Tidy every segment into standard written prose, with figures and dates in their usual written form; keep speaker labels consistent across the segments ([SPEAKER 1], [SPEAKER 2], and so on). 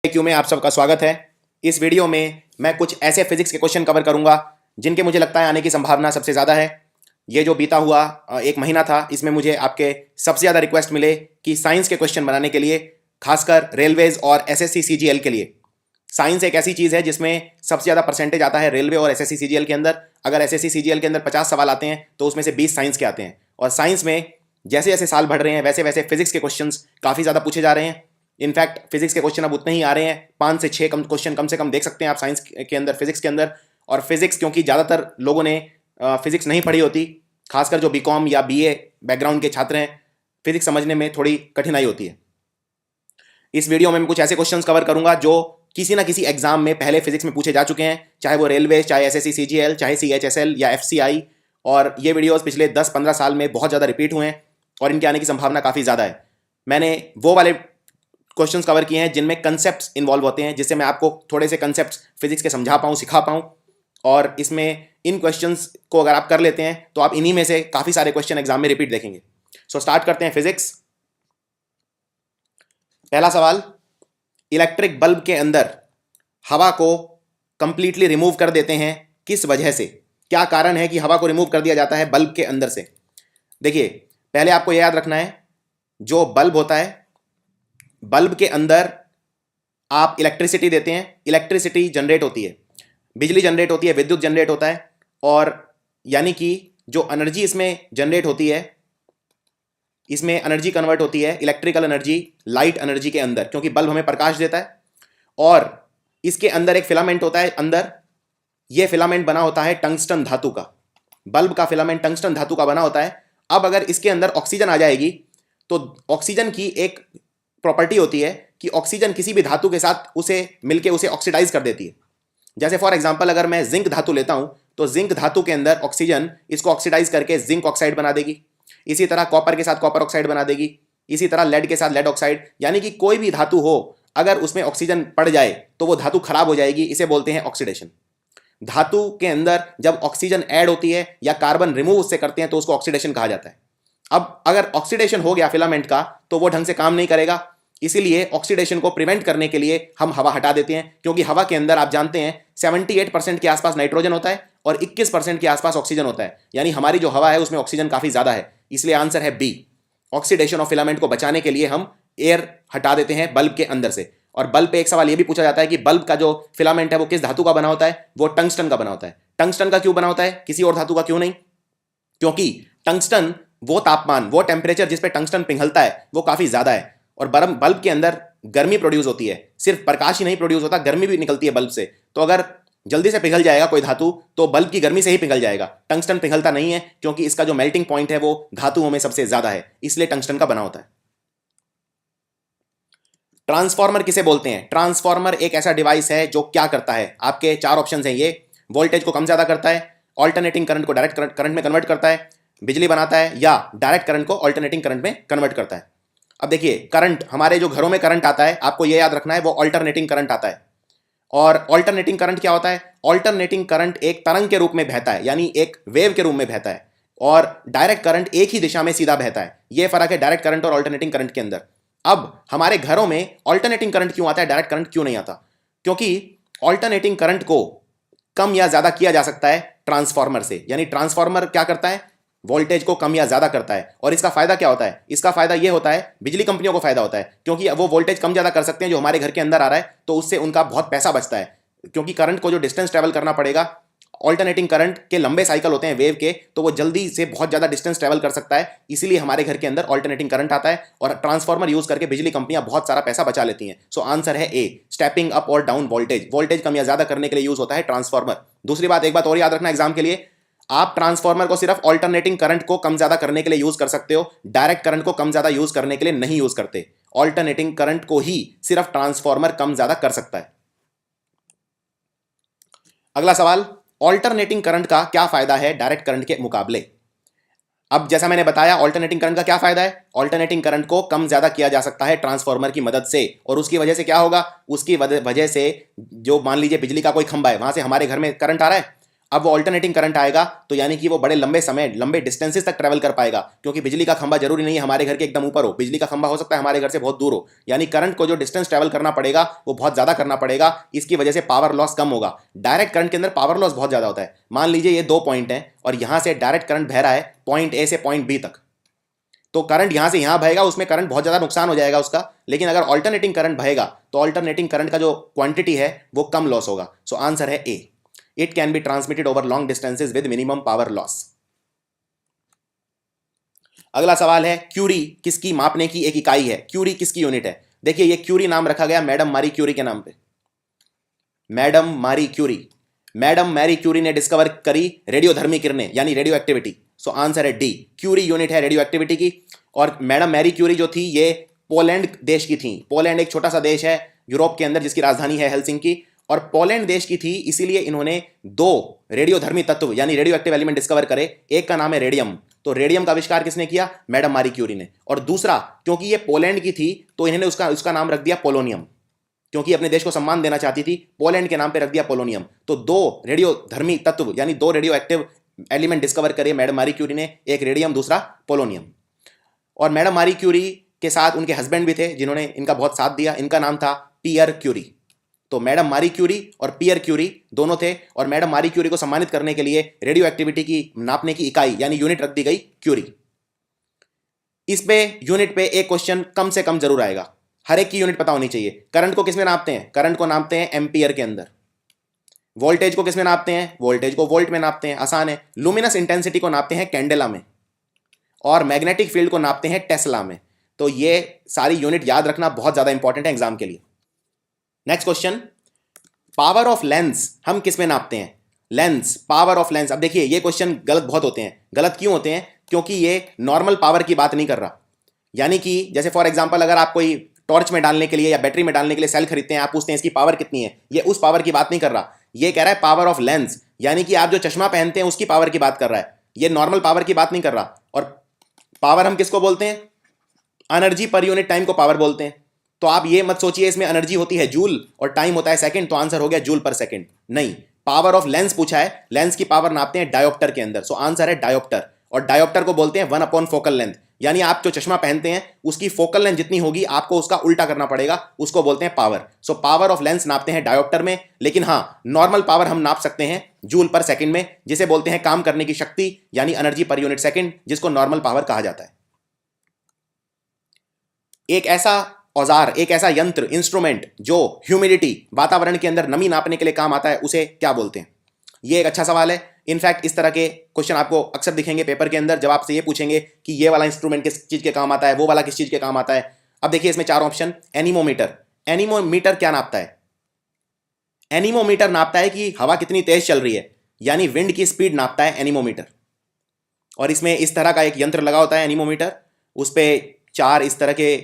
[SPEAKER 1] क्यों में आप सबका स्वागत है। इस वीडियो में मैं कुछ ऐसे फिजिक्स के क्वेश्चन कवर करूंगा जिनके मुझे लगता है आने की संभावना सबसे ज़्यादा है। ये जो बीता हुआ एक महीना था, इसमें मुझे आपके सबसे ज़्यादा रिक्वेस्ट मिले कि साइंस के क्वेश्चन बनाने के लिए, खासकर रेलवेज और एसएससी सीजीएल के लिए। साइंस एक ऐसी चीज़ है जिसमें सबसे ज़्यादा परसेंटेज आता है रेलवे और एसएससी सीजीएल के अंदर। अगर एसएससी सीजीएल के अंदर 50 सवाल आते हैं तो उसमें से 20 साइंस के आते हैं। और साइंस में जैसे जैसे साल बढ़ रहे हैं वैसे वैसे फिजिक्स के क्वेश्चंस काफ़ी ज़्यादा पूछे जा रहे हैं। इनफैक्ट फिजिक्स के क्वेश्चन अब उतने ही आ रहे हैं, 5 से 6 क्वेश्चन कम से कम देख सकते हैं आप साइंस के अंदर, फिजिक्स के अंदर। और फिजिक्स क्योंकि ज़्यादातर लोगों ने फिजिक्स नहीं पढ़ी होती, खासकर जो बीकॉम या बीए बैकग्राउंड के छात्र हैं, फिजिक्स समझने में थोड़ी कठिनाई होती है। इस वीडियो में मैं कुछ ऐसे क्वेश्चंस कवर करूंगा जो किसी ना किसी एग्जाम में पहले फिजिक्स में पूछे जा चुके हैं, चाहे वो रेलवे, चाहे एसएससी सीजीएल, चाहे सीएचएसएल या एफसीआई। और ये वीडियोस पिछले 10-15 साल में बहुत ज़्यादा रिपीट हुए हैं और इनके आने की संभावना काफ़ी ज़्यादा है। मैंने वो वाले क्वेश्चंस कवर किए हैं जिनमें कंसेप्ट्स इन्वॉल्व होते हैं, जिससे मैं आपको थोड़े से कंसेप्ट्स फिजिक्स के समझा पाऊँ, सिखा पाऊँ। और इसमें इन क्वेश्चंस को अगर आप कर लेते हैं तो आप इन्हीं में से काफ़ी सारे क्वेश्चन एग्जाम में रिपीट देखेंगे। सो स्टार्ट करते हैं फिजिक्स। पहला सवाल, इलेक्ट्रिक बल्ब के अंदर हवा को कंप्लीटली रिमूव कर देते हैं, किस वजह से? क्या कारण है कि हवा को रिमूव कर दिया जाता है बल्ब के अंदर से? देखिए, पहले आपको यह याद रखना है, जो बल्ब होता है, बल्ब के अंदर आप इलेक्ट्रिसिटी देते हैं, इलेक्ट्रिसिटी जनरेट होती है, बिजली जनरेट होती है, विद्युत जनरेट होता है। और यानी कि जो एनर्जी इसमें जनरेट होती है, इसमें एनर्जी कन्वर्ट होती है, इलेक्ट्रिकल एनर्जी लाइट एनर्जी के अंदर, क्योंकि बल्ब हमें प्रकाश देता है। और इसके अंदर एक फिलामेंट होता है अंदर, यह फिलामेंट बना होता है टंगस्टन धातु का। बल्ब का फिलामेंट टंगस्टन धातु का बना होता है। अब अगर इसके अंदर ऑक्सीजन आ जाएगी तो ऑक्सीजन की एक प्रॉपर्टी होती है कि ऑक्सीजन किसी भी धातु के साथ उसे मिलके उसे ऑक्सीडाइज कर देती है। जैसे फॉर एग्जांपल अगर मैं जिंक धातु लेता हूं तो जिंक धातु के अंदर ऑक्सीजन इसको ऑक्सीडाइज करके जिंक ऑक्साइड बना देगी। इसी तरह कॉपर के साथ कॉपर ऑक्साइड बना देगी। इसी तरह लेड के साथ लेड ऑक्साइड। यानी कि कोई भी धातु हो, अगर उसमें ऑक्सीजन पड़ जाए तो वो धातु खराब हो जाएगी। इसे बोलते हैं ऑक्सीडेशन। धातु के अंदर जब ऑक्सीजन ऐड होती है या कार्बन रिमूव उससे करते हैं तो उसको ऑक्सीडेशन कहा जाता है। अब अगर ऑक्सीडेशन हो गया फिलामेंट का तो वो ढंग से काम नहीं करेगा। इसीलिए ऑक्सीडेशन को प्रिवेंट करने के लिए हम हवा हटा देते हैं, क्योंकि हवा के अंदर आप जानते हैं 78% के आसपास नाइट्रोजन होता है और 21% के आसपास ऑक्सीजन होता है। यानी हमारी जो हवा है उसमें ऑक्सीजन काफी ज्यादा है। इसलिए आंसर है बी। ऑक्सीडेशन ऑफ फिलामेंट को बचाने के लिए हम एयर हटा देते हैं बल्ब के अंदर से। और बल्ब पे एक सवाल यह भी पूछा जाता है कि बल्ब का जो फिलामेंट है वो किस धातु का बना होता है? वो टंगस्टन का बना होता है। टंगस्टन का क्यों बना होता है, किसी और धातु का क्यों नहीं? क्योंकि टंगस्टन, वो तापमान, वो टेम्परेचर जिस पे टंगस्टन पिघलता है वो काफी ज्यादा है। और बल्ब के अंदर गर्मी प्रोड्यूस होती है, सिर्फ प्रकाश ही नहीं प्रोड्यूस होता, गर्मी भी निकलती है बल्ब से। तो अगर जल्दी से पिघल जाएगा कोई धातु तो बल्ब की गर्मी से ही पिघल जाएगा। टंगस्टन पिघलता नहीं है क्योंकि इसका जो मेल्टिंग पॉइंट है वो धातुओं में सबसे ज्यादा है, इसलिए टंगस्टन का बना होता है। ट्रांसफार्मर किसे बोलते हैं? ट्रांसफार्मर एक ऐसा डिवाइस है जो क्या करता है, आपके 4 ऑप्शन हैं ये। वोल्टेज को कम ज्यादा करता है, ऑल्टरनेटिंग करंट को डायरेक्ट करंट में कन्वर्ट करता है, बिजली बनाता है, या डायरेक्ट करंट को ऑल्टरनेटिंग करंट में कन्वर्ट करता है। अब देखिए, करंट, हमारे जो घरों में करंट आता है, आपको यह याद रखना है, वो ऑल्टरनेटिंग करंट आता है। और ऑल्टरनेटिंग करंट क्या होता है? ऑल्टरनेटिंग करंट एक तरंग के रूप में बहता है, यानी एक वेव के रूप में बहता है। और डायरेक्ट करंट एक ही दिशा में सीधा बहता है। यह फर्क है डायरेक्ट करंट और ऑल्टरनेटिंग करंट के अंदर। अब हमारे घरों में ऑल्टरनेटिंग करंट क्यों आता है, डायरेक्ट करंट क्यों नहीं आता? क्योंकि ऑल्टरनेटिंग करंट को कम या ज्यादा किया जा सकता है ट्रांसफार्मर से। यानी ट्रांसफार्मर क्या करता है? वोल्टेज को कम या ज्यादा करता है। और इसका फायदा क्या होता है? इसका फायदा यह होता है, बिजली कंपनियों को फायदा होता है, क्योंकि वो वोल्टेज कम ज्यादा कर सकते हैं जो हमारे घर के अंदर आ रहा है, तो उससे उनका बहुत पैसा बचता है। क्योंकि करंट को जो डिस्टेंस ट्रेवल करना पड़ेगा, ऑल्टरनेटिंग करंट के लंबे साइकिल होते हैं वेव के, तो वो जल्दी से बहुत ज्यादा डिस्टेंस ट्रेवल कर सकता है। इसीलिए हमारे घर के अंदर ऑल्टरनेटिंग करंट आता है और ट्रांसफार्मर यूज करके बिजली कंपनियां बहुत सारा पैसा बचा लेती हैं। सो आंसर है ए, स्टेपिंग अप और डाउन वोल्टेज। वोल्टेज कम या ज्यादा करने के लिए यूज होता है ट्रांसफार्मर। दूसरी बात, एक बात और याद रखना एग्जाम के लिए, आप ट्रांसफार्मर को सिर्फ ऑल्टरनेटिंग करंट को कम ज्यादा करने के लिए यूज कर सकते हो, डायरेक्ट करंट को कम ज्यादा यूज करने के लिए नहीं यूज करते। ऑल्टरनेटिंग करंट को ही सिर्फ ट्रांसफार्मर कम ज्यादा कर सकता है। अगला सवाल, ऑल्टरनेटिंग करंट का क्या फायदा है डायरेक्ट करंट के मुकाबले? अब जैसा मैंने बताया, ऑल्टरनेटिंग करंट का क्या फायदा है? ऑल्टरनेटिंग करंट को कम ज्यादा किया जा सकता है ट्रांसफार्मर की मदद से। और उसकी वजह से क्या होगा? उसकी वजह से जो मान लीजिए बिजली का कोई खंभा है, वहां से हमारे घर में करंट आ रहा है, अब वो ऑल्टरनेटिंग करंट आएगा तो यानी कि वो बड़े लंबे समय लंबे डिस्टेंसेस तक ट्रैवल कर पाएगा, क्योंकि बिजली का खंभा जरूरी नहीं है हमारे घर के एकदम ऊपर हो, बिजली का खंभा हो सकता है हमारे घर से बहुत दूर हो, यानी करंट को जो डिस्टेंस ट्रैवल करना पड़ेगा वो बहुत ज्यादा करना पड़ेगा, इसकी वजह से पावर लॉस कम होगा। डायरेक्ट करंट के अंदर पावर लॉस बहुत ज्यादा होता है। मान लीजिए ये 2 पॉइंट है और यहां से डायरेक्ट करंट बह रहा है पॉइंट ए से पॉइंट बी तक, तो करंट यहां से यहां बहेगा, उसमें करंट बहुत ज्यादा नुकसान हो जाएगा उसका। लेकिन अगर ऑल्टरनेटिंग करंट बहेगा तो ऑल्टरनेटिंग करंट का जो क्वांटिटी है वो कम लॉस होगा। सो आंसर है A, it can be transmitted over long distances with minimum power loss. अगला सवाल है क्यूरी किसकी मापने की एक इकाई है, क्यूरी किसकी यूनिट है। देखिए ये क्यूरी नाम रखा गया मैडम मारी क्यूरी के नाम पे, मैडम मारी क्यूरी। मैडम मैरी क्यूरी ने डिस्कवर करी रेडियोधर्मी किरणें यानी रेडियो एक्टिविटी। सो आंसर है डी, क्यूरी यूनिट है रेडियो एक्टिविटी की। और मैडम मैरी क्यूरी जो थी ये पोलैंड देश की थी। पोलैंड एक छोटा सा देश है यूरोप के अंदर जिसकी राजधानी है हेलसिंकी, और पोलैंड देश की थी, इसीलिए इन्होंने 2 रेडियोधर्मी तत्व यानी रेडियो एक्टिव एलिमेंट डिस्कवर करे। एक का नाम है रेडियम, तो रेडियम का आविष्कार किसने किया, मैडम मारी क्यूरी ने। और दूसरा, क्योंकि ये पोलैंड की थी तो इन्होंने उसका नाम रख दिया पोलोनियम, क्योंकि अपने देश को सम्मान देना चाहती थी, पोलैंड के नाम पे रख दिया पोलोनियम। तो 2 रेडियोधर्मी तत्व यानी 2 रेडियो एक्टिव एलिमेंट डिस्कवर करे मैडम मारी क्यूरी ने, एक रेडियम दूसरा पोलोनियम। और मैडम मारी क्यूरी के साथ उनके हस्बैंड भी थे जिन्होंने इनका बहुत साथ दिया, इनका नाम था पियर क्यूरी। तो मैडम मारी क्यूरी और पियर क्यूरी दोनों थे, और मैडम मारी क्यूरी को सम्मानित करने के लिए रेडियो एक्टिविटी की नापने की इकाई यानी यूनिट रख दी गई क्यूरी। इस पे यूनिट पे एक क्वेश्चन कम से कम जरूर आएगा, हर एक की यूनिट पता होनी चाहिए। करंट को किसमें नापते हैं, करंट को नापते हैं एम्पियर के अंदर। वोल्टेज को किसमें नापते हैं, वोल्टेज को वोल्ट में नापते हैं, आसान है। लुमिनस इंटेंसिटी को नापते हैं कैंडेला में, और मैग्नेटिक फील्ड को नापते हैं टेस्ला में। तो ये सारी यूनिट याद रखना बहुत ज्यादा इंपॉर्टेंट है एग्जाम के लिए। Next question, power of lens हम किस में नापते हैं, लेंस, पावर ऑफ लेंस। अब देखिए ये क्वेश्चन गलत बहुत होते हैं। गलत क्यों होते हैं, क्योंकि ये नॉर्मल पावर की बात नहीं कर रहा। यानी कि जैसे फॉर एग्जांपल अगर आप कोई टॉर्च में डालने के लिए या बैटरी में डालने के लिए सेल खरीदते हैं, आप पूछते हैं इसकी पावर कितनी है, ये उस पावर की बात नहीं कर रहा। ये कह रहा है पावर ऑफ लेंस, यानी कि आप जो चश्मा पहनते हैं उसकी पावर की बात कर रहा है, ये नॉर्मल पावर की बात नहीं कर रहा। और पावर हम किसको बोलते हैं, एनर्जी पर यूनिट टाइम को पावर बोलते हैं। तो आप ये मत सोचिए इसमें एनर्जी होती है जूल और टाइम होता है सेकंड, तो आंसर हो गया जूल पर सेकंड। नहीं, पावर ऑफ लेंस पूछा है, लेंस की पावर नापते हैं डायोप्टर के अंदर। सो आंसर है डायोप्टर, और डायोप्टर को बोलते हैं 1/फोकल लेंथ, यानी आप जो चश्मा पहनते हैं उसकी फोकल लेंथ जितनी होगी आपको उसका उल्टा करना पड़ेगा, उसको बोलते हैं power. So power of lens नापते हैं डायोप्टर में। लेकिन हाँ, नॉर्मल पावर हम नाप सकते हैं जूल पर सेकंड में, जिसे बोलते हैं काम करने की शक्ति यानी एनर्जी पर यूनिट सेकंड, जिसको नॉर्मल पावर कहा जाता है। एक ऐसा औजार, एक ऐसा यंत्र, इंस्ट्रूमेंट जो ह्यूमिडिटी वातावरण के अंदर नमी नापने के लिए काम आता है, उसे क्या बोलते हैं। ये एक अच्छा सवाल है। इनफैक्ट इस तरह के क्वेश्चन आपको अक्सर दिखेंगे पेपर के अंदर, जब आपसे ये पूछेंगे कि ये वाला इंस्ट्रूमेंट किस चीज के काम आता है, वो वाला किस चीज के काम आता है। अब देखिए इसमें 4 ऑप्शन। एनीमोमीटर, एनीमोमीटर क्या नापता है, एनीमोमीटर नापता है कि हवा कितनी तेज चल रही है, यानी विंड की स्पीड नापता है एनीमोमीटर। और इसमें इस तरह का एक यंत्र लगा होता है एनीमोमीटर, उस पर 4 इस तरह के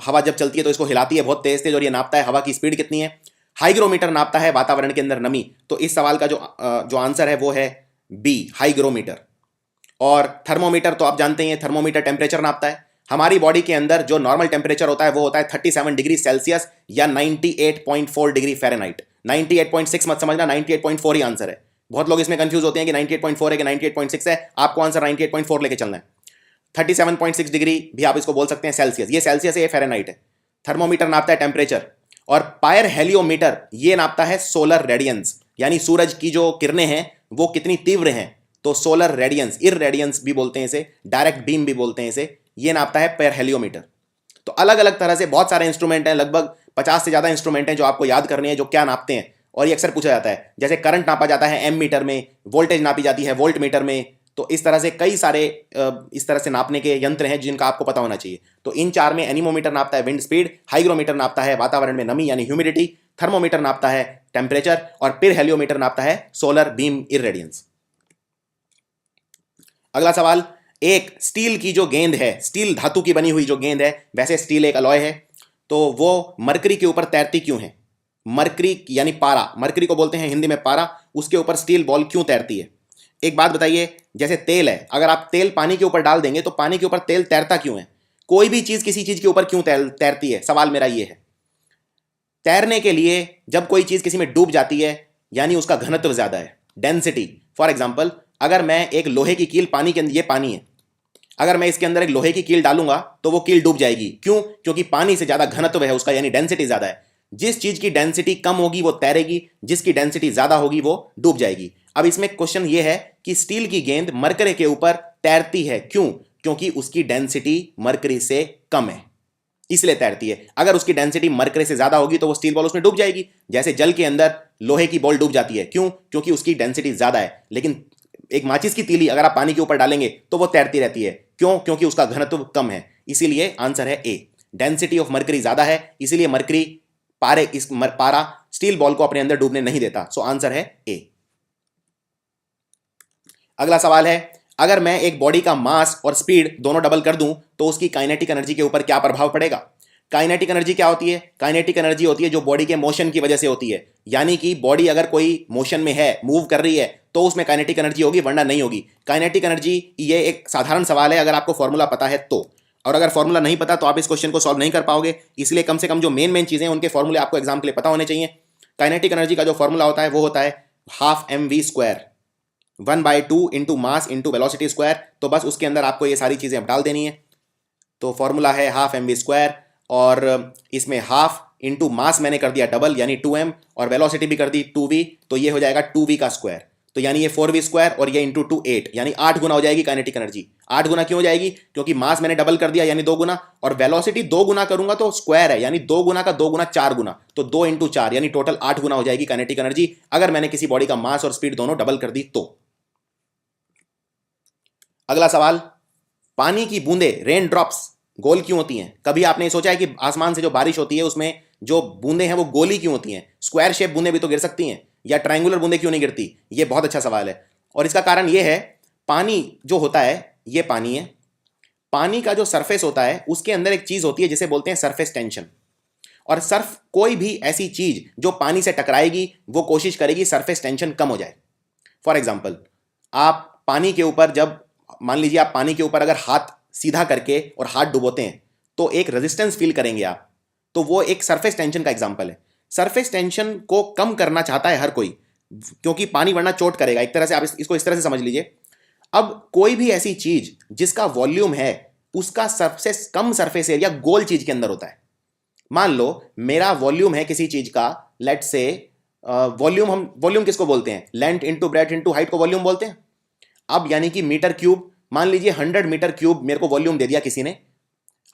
[SPEAKER 1] हवा जब चलती है तो इसको हिलाती है बहुत तेज तेज, और ये नापता है हवा की स्पीड कितनी है। हाइग्रोमीटर नापता है वातावरण के अंदर नमी। तो इस सवाल का जो आंसर है वो है बी, हाइग्रोमीटर। और थर्मोमीटर तो आप जानते हैं, थर्मोमीटर टेम्परेचर नापता है। हमारी बॉडी के अंदर जो नॉर्मल टेम्परेचर होता है वो होता है 37 डिग्री सेल्सियस या 98.4 डिग्री फ़ारेनहाइट। 98.6 मत समझना, 98.4 ही आंसर है। बहुत लोग इसमें कंफ्यूज होते हैं कि 98.4 है कि 98.6 है, आपको आंसर 98.4 लेके चलना है। 37.6 डिग्री भी आप इसको बोल सकते हैं सेल्सियस, ये सेल्सियस है, ये फ़ारेनहाइट है। थर्मोमीटर नापता है टेम्परेचर। और पायर हेलियोमीटर ये नापता है सोलर रेडियंस, यानी सूरज की जो किरणें हैं वो कितनी तीव्र हैं। तो सोलर रेडियंस, इररेडियंस भी बोलते हैं इसे, डायरेक्ट बीम भी बोलते हैं इसे, ये नापता है पायर हेलियोमीटर। तो अलग अलग तरह से बहुत सारे इंस्ट्रूमेंट हैं, लगभग 50 से ज़्यादा इंस्ट्रूमेंट हैं जो आपको याद करने हैं, जो क्या नापते हैं। और ये अक्सर पूछा जाता है, जैसे करंट नापा जाता है एम मीटर में, वोल्टेज नापी जाती है वोल्ट मीटर में। तो इस तरह से कई सारे इस तरह से नापने के यंत्र हैं जिनका आपको पता होना चाहिए। तो इन 4 में एनीमोमीटर नापता है विंड स्पीड, हाइग्रोमीटर नापता है वातावरण में नमी यानी ह्यूमिडिटी, थर्मोमीटर नापता है टेम्परेचर, और पिर हेलियोमीटर नापता है सोलर बीम इररेडियंस। अगला सवाल, एक स्टील की जो गेंद है, स्टील धातु की बनी हुई जो गेंद है, वैसे स्टील एक अलॉय है, तो वो मरकरी के ऊपर तैरती क्यों है। मरकरी यानी पारा, मरकरी को बोलते हैं हिंदी में पारा, उसके ऊपर स्टील बॉल क्यों तैरती है। एक बात बताइए, जैसे तेल है, अगर आप तेल पानी के ऊपर डाल देंगे तो पानी के ऊपर तेल तैरता क्यों है। कोई भी चीज किसी चीज के ऊपर क्यों तैरती है, सवाल मेरा ये है। तैरने के लिए जब कोई चीज किसी में डूब जाती है यानी उसका घनत्व ज्यादा है, डेंसिटी। फॉर एग्जाम्पल, अगर मैं एक लोहे की कील पानी के अंदर, ये पानी है, अगर मैं इसके अंदर एक लोहे की कील डालूंगा तो वो कील डूब जाएगी। क्यों? क्योंकि पानी से ज्यादा घनत्व है उसका, यानी डेंसिटी ज्यादा है। जिस चीज की डेंसिटी कम होगी वो तैरेगी, जिसकी डेंसिटी ज्यादा होगी वो डूब जाएगी। अब इसमें क्वेश्चन ये है कि स्टील की गेंद मरकरी के ऊपर तैरती है, क्यों? क्योंकि उसकी डेंसिटी मरकरी से कम है, इसलिए तैरती है। अगर उसकी डेंसिटी मरकरी से ज्यादा होगी तो वो स्टील बॉल उसमें डूब जाएगी। जैसे जल के अंदर लोहे की बॉल डूब जाती है, क्यों? क्योंकि उसकी डेंसिटी ज्यादा है। लेकिन एक माचिस की तीली अगर आप पानी के ऊपर डालेंगे तो वो तैरती रहती है, क्यों? क्योंकि उसका घनत्व कम है। इसीलिए आंसर है ए, डेंसिटी ऑफ मरकरी ज्यादा है, इसीलिए मरकरी पारा स्टील बॉल को अपने अंदर डूबने नहीं देता। सो आंसर है ए। अगला सवाल है, अगर मैं एक बॉडी का मास और स्पीड दोनों डबल कर दूं तो उसकी काइनेटिक एनर्जी के ऊपर क्या प्रभाव पड़ेगा? काइनेटिक एनर्जी क्या होती है? काइनेटिक एनर्जी होती है जो बॉडी के मोशन की वजह से होती है। यानी कि बॉडी अगर कोई मोशन में है, मूव कर रही है, तो उसमें काइनेटिक एनर्जी होगी, वरना नहीं होगी। काइनेटिक एनर्जी ये एक साधारण सवाल है, अगर आपको फॉर्मूला पता है तो। और अगर फॉर्मूला नहीं पता तो आप इस क्वेश्चन को सॉल्व नहीं कर पाओगे। इसलिए कम से कम जो मेन चीजें हैं उनके फॉर्मूले आपको एग्जाम के लिए पता होने चाहिए। काइनेटिक एनर्जी का जो फॉर्मूला होता है वो होता है ½ mv², 1/2 into mass into velocity square. तो बस उसके अंदर आपको ये सारी चीजें डाल देनी है। तो फॉर्मूला है ½ mv², और इसमें हाफ इंटू मास मैंने कर दिया डबल यानी 2m, और वेलोसिटी भी कर दी 2v, तो ये हो जाएगा 2v का स्क्वायर। तो यानी ये 4v² और ये इंटू 2 8, यानी 8 गुना हो जाएगी काइनेटिक एनर्जी। 8 गुना क्यों हो जाएगी? क्योंकि मास मैंने डबल कर दिया यानी 2 गुना, और वेलोसिटी 2 गुना करूंगा तो स्क्वायर है, यानी 2 गुना का 2 गुना 4 गुना, तो 2 इंटू 4 यानी टोटल 8 गुना हो जाएगी काइनेटिक एनर्जी, अगर मैंने किसी बॉडी का मास और स्पीड दोनों डबल कर दी तो। अगला सवाल, पानी की बूंदे रेन ड्रॉप्स गोल क्यों होती हैं? कभी आपने सोचा है कि आसमान से जो बारिश होती है उसमें जो बूंदे हैं वो गोली क्यों होती हैं? स्क्वायर शेप बूंदे भी तो गिर सकती हैं, या ट्रायंगुलर बूंदे क्यों नहीं गिरती? ये बहुत अच्छा सवाल है, और इसका कारण ये है, पानी जो होता है, ये पानी है, पानी का जो सरफेस होता है उसके अंदर एक चीज होती है जिसे बोलते हैं सरफेस टेंशन। और सर्फ कोई भी ऐसी चीज जो पानी से टकराएगी वो कोशिश करेगी सरफेस टेंशन कम हो जाए। फॉर एग्जाम्पल, आप पानी के ऊपर जब, मान लीजिए आप पानी के ऊपर अगर हाथ सीधा करके और हाथ डुबोते हैं तो एक रेजिस्टेंस फील करेंगे आप, तो वो एक सरफेस टेंशन का एग्जांपल है। सरफेस टेंशन को कम करना चाहता है हर कोई, क्योंकि पानी वरना चोट करेगा। एक तरह से आप इसको इस तरह से समझ लीजिए, अब कोई भी ऐसी चीज जिसका वॉल्यूम है उसका सबसे कम सरफेस एरिया गोल चीज के अंदर होता है। मान लो मेरा वॉल्यूम है किसी चीज का, लेट से वॉल्यूम, हम वॉल्यूम किसको बोलते हैं? Length into breadth into height को वॉल्यूम बोलते हैं। अब यानी कि मीटर क्यूब, मान लीजिए 100 मीटर क्यूब मेरे को वॉल्यूम दे दिया किसी ने।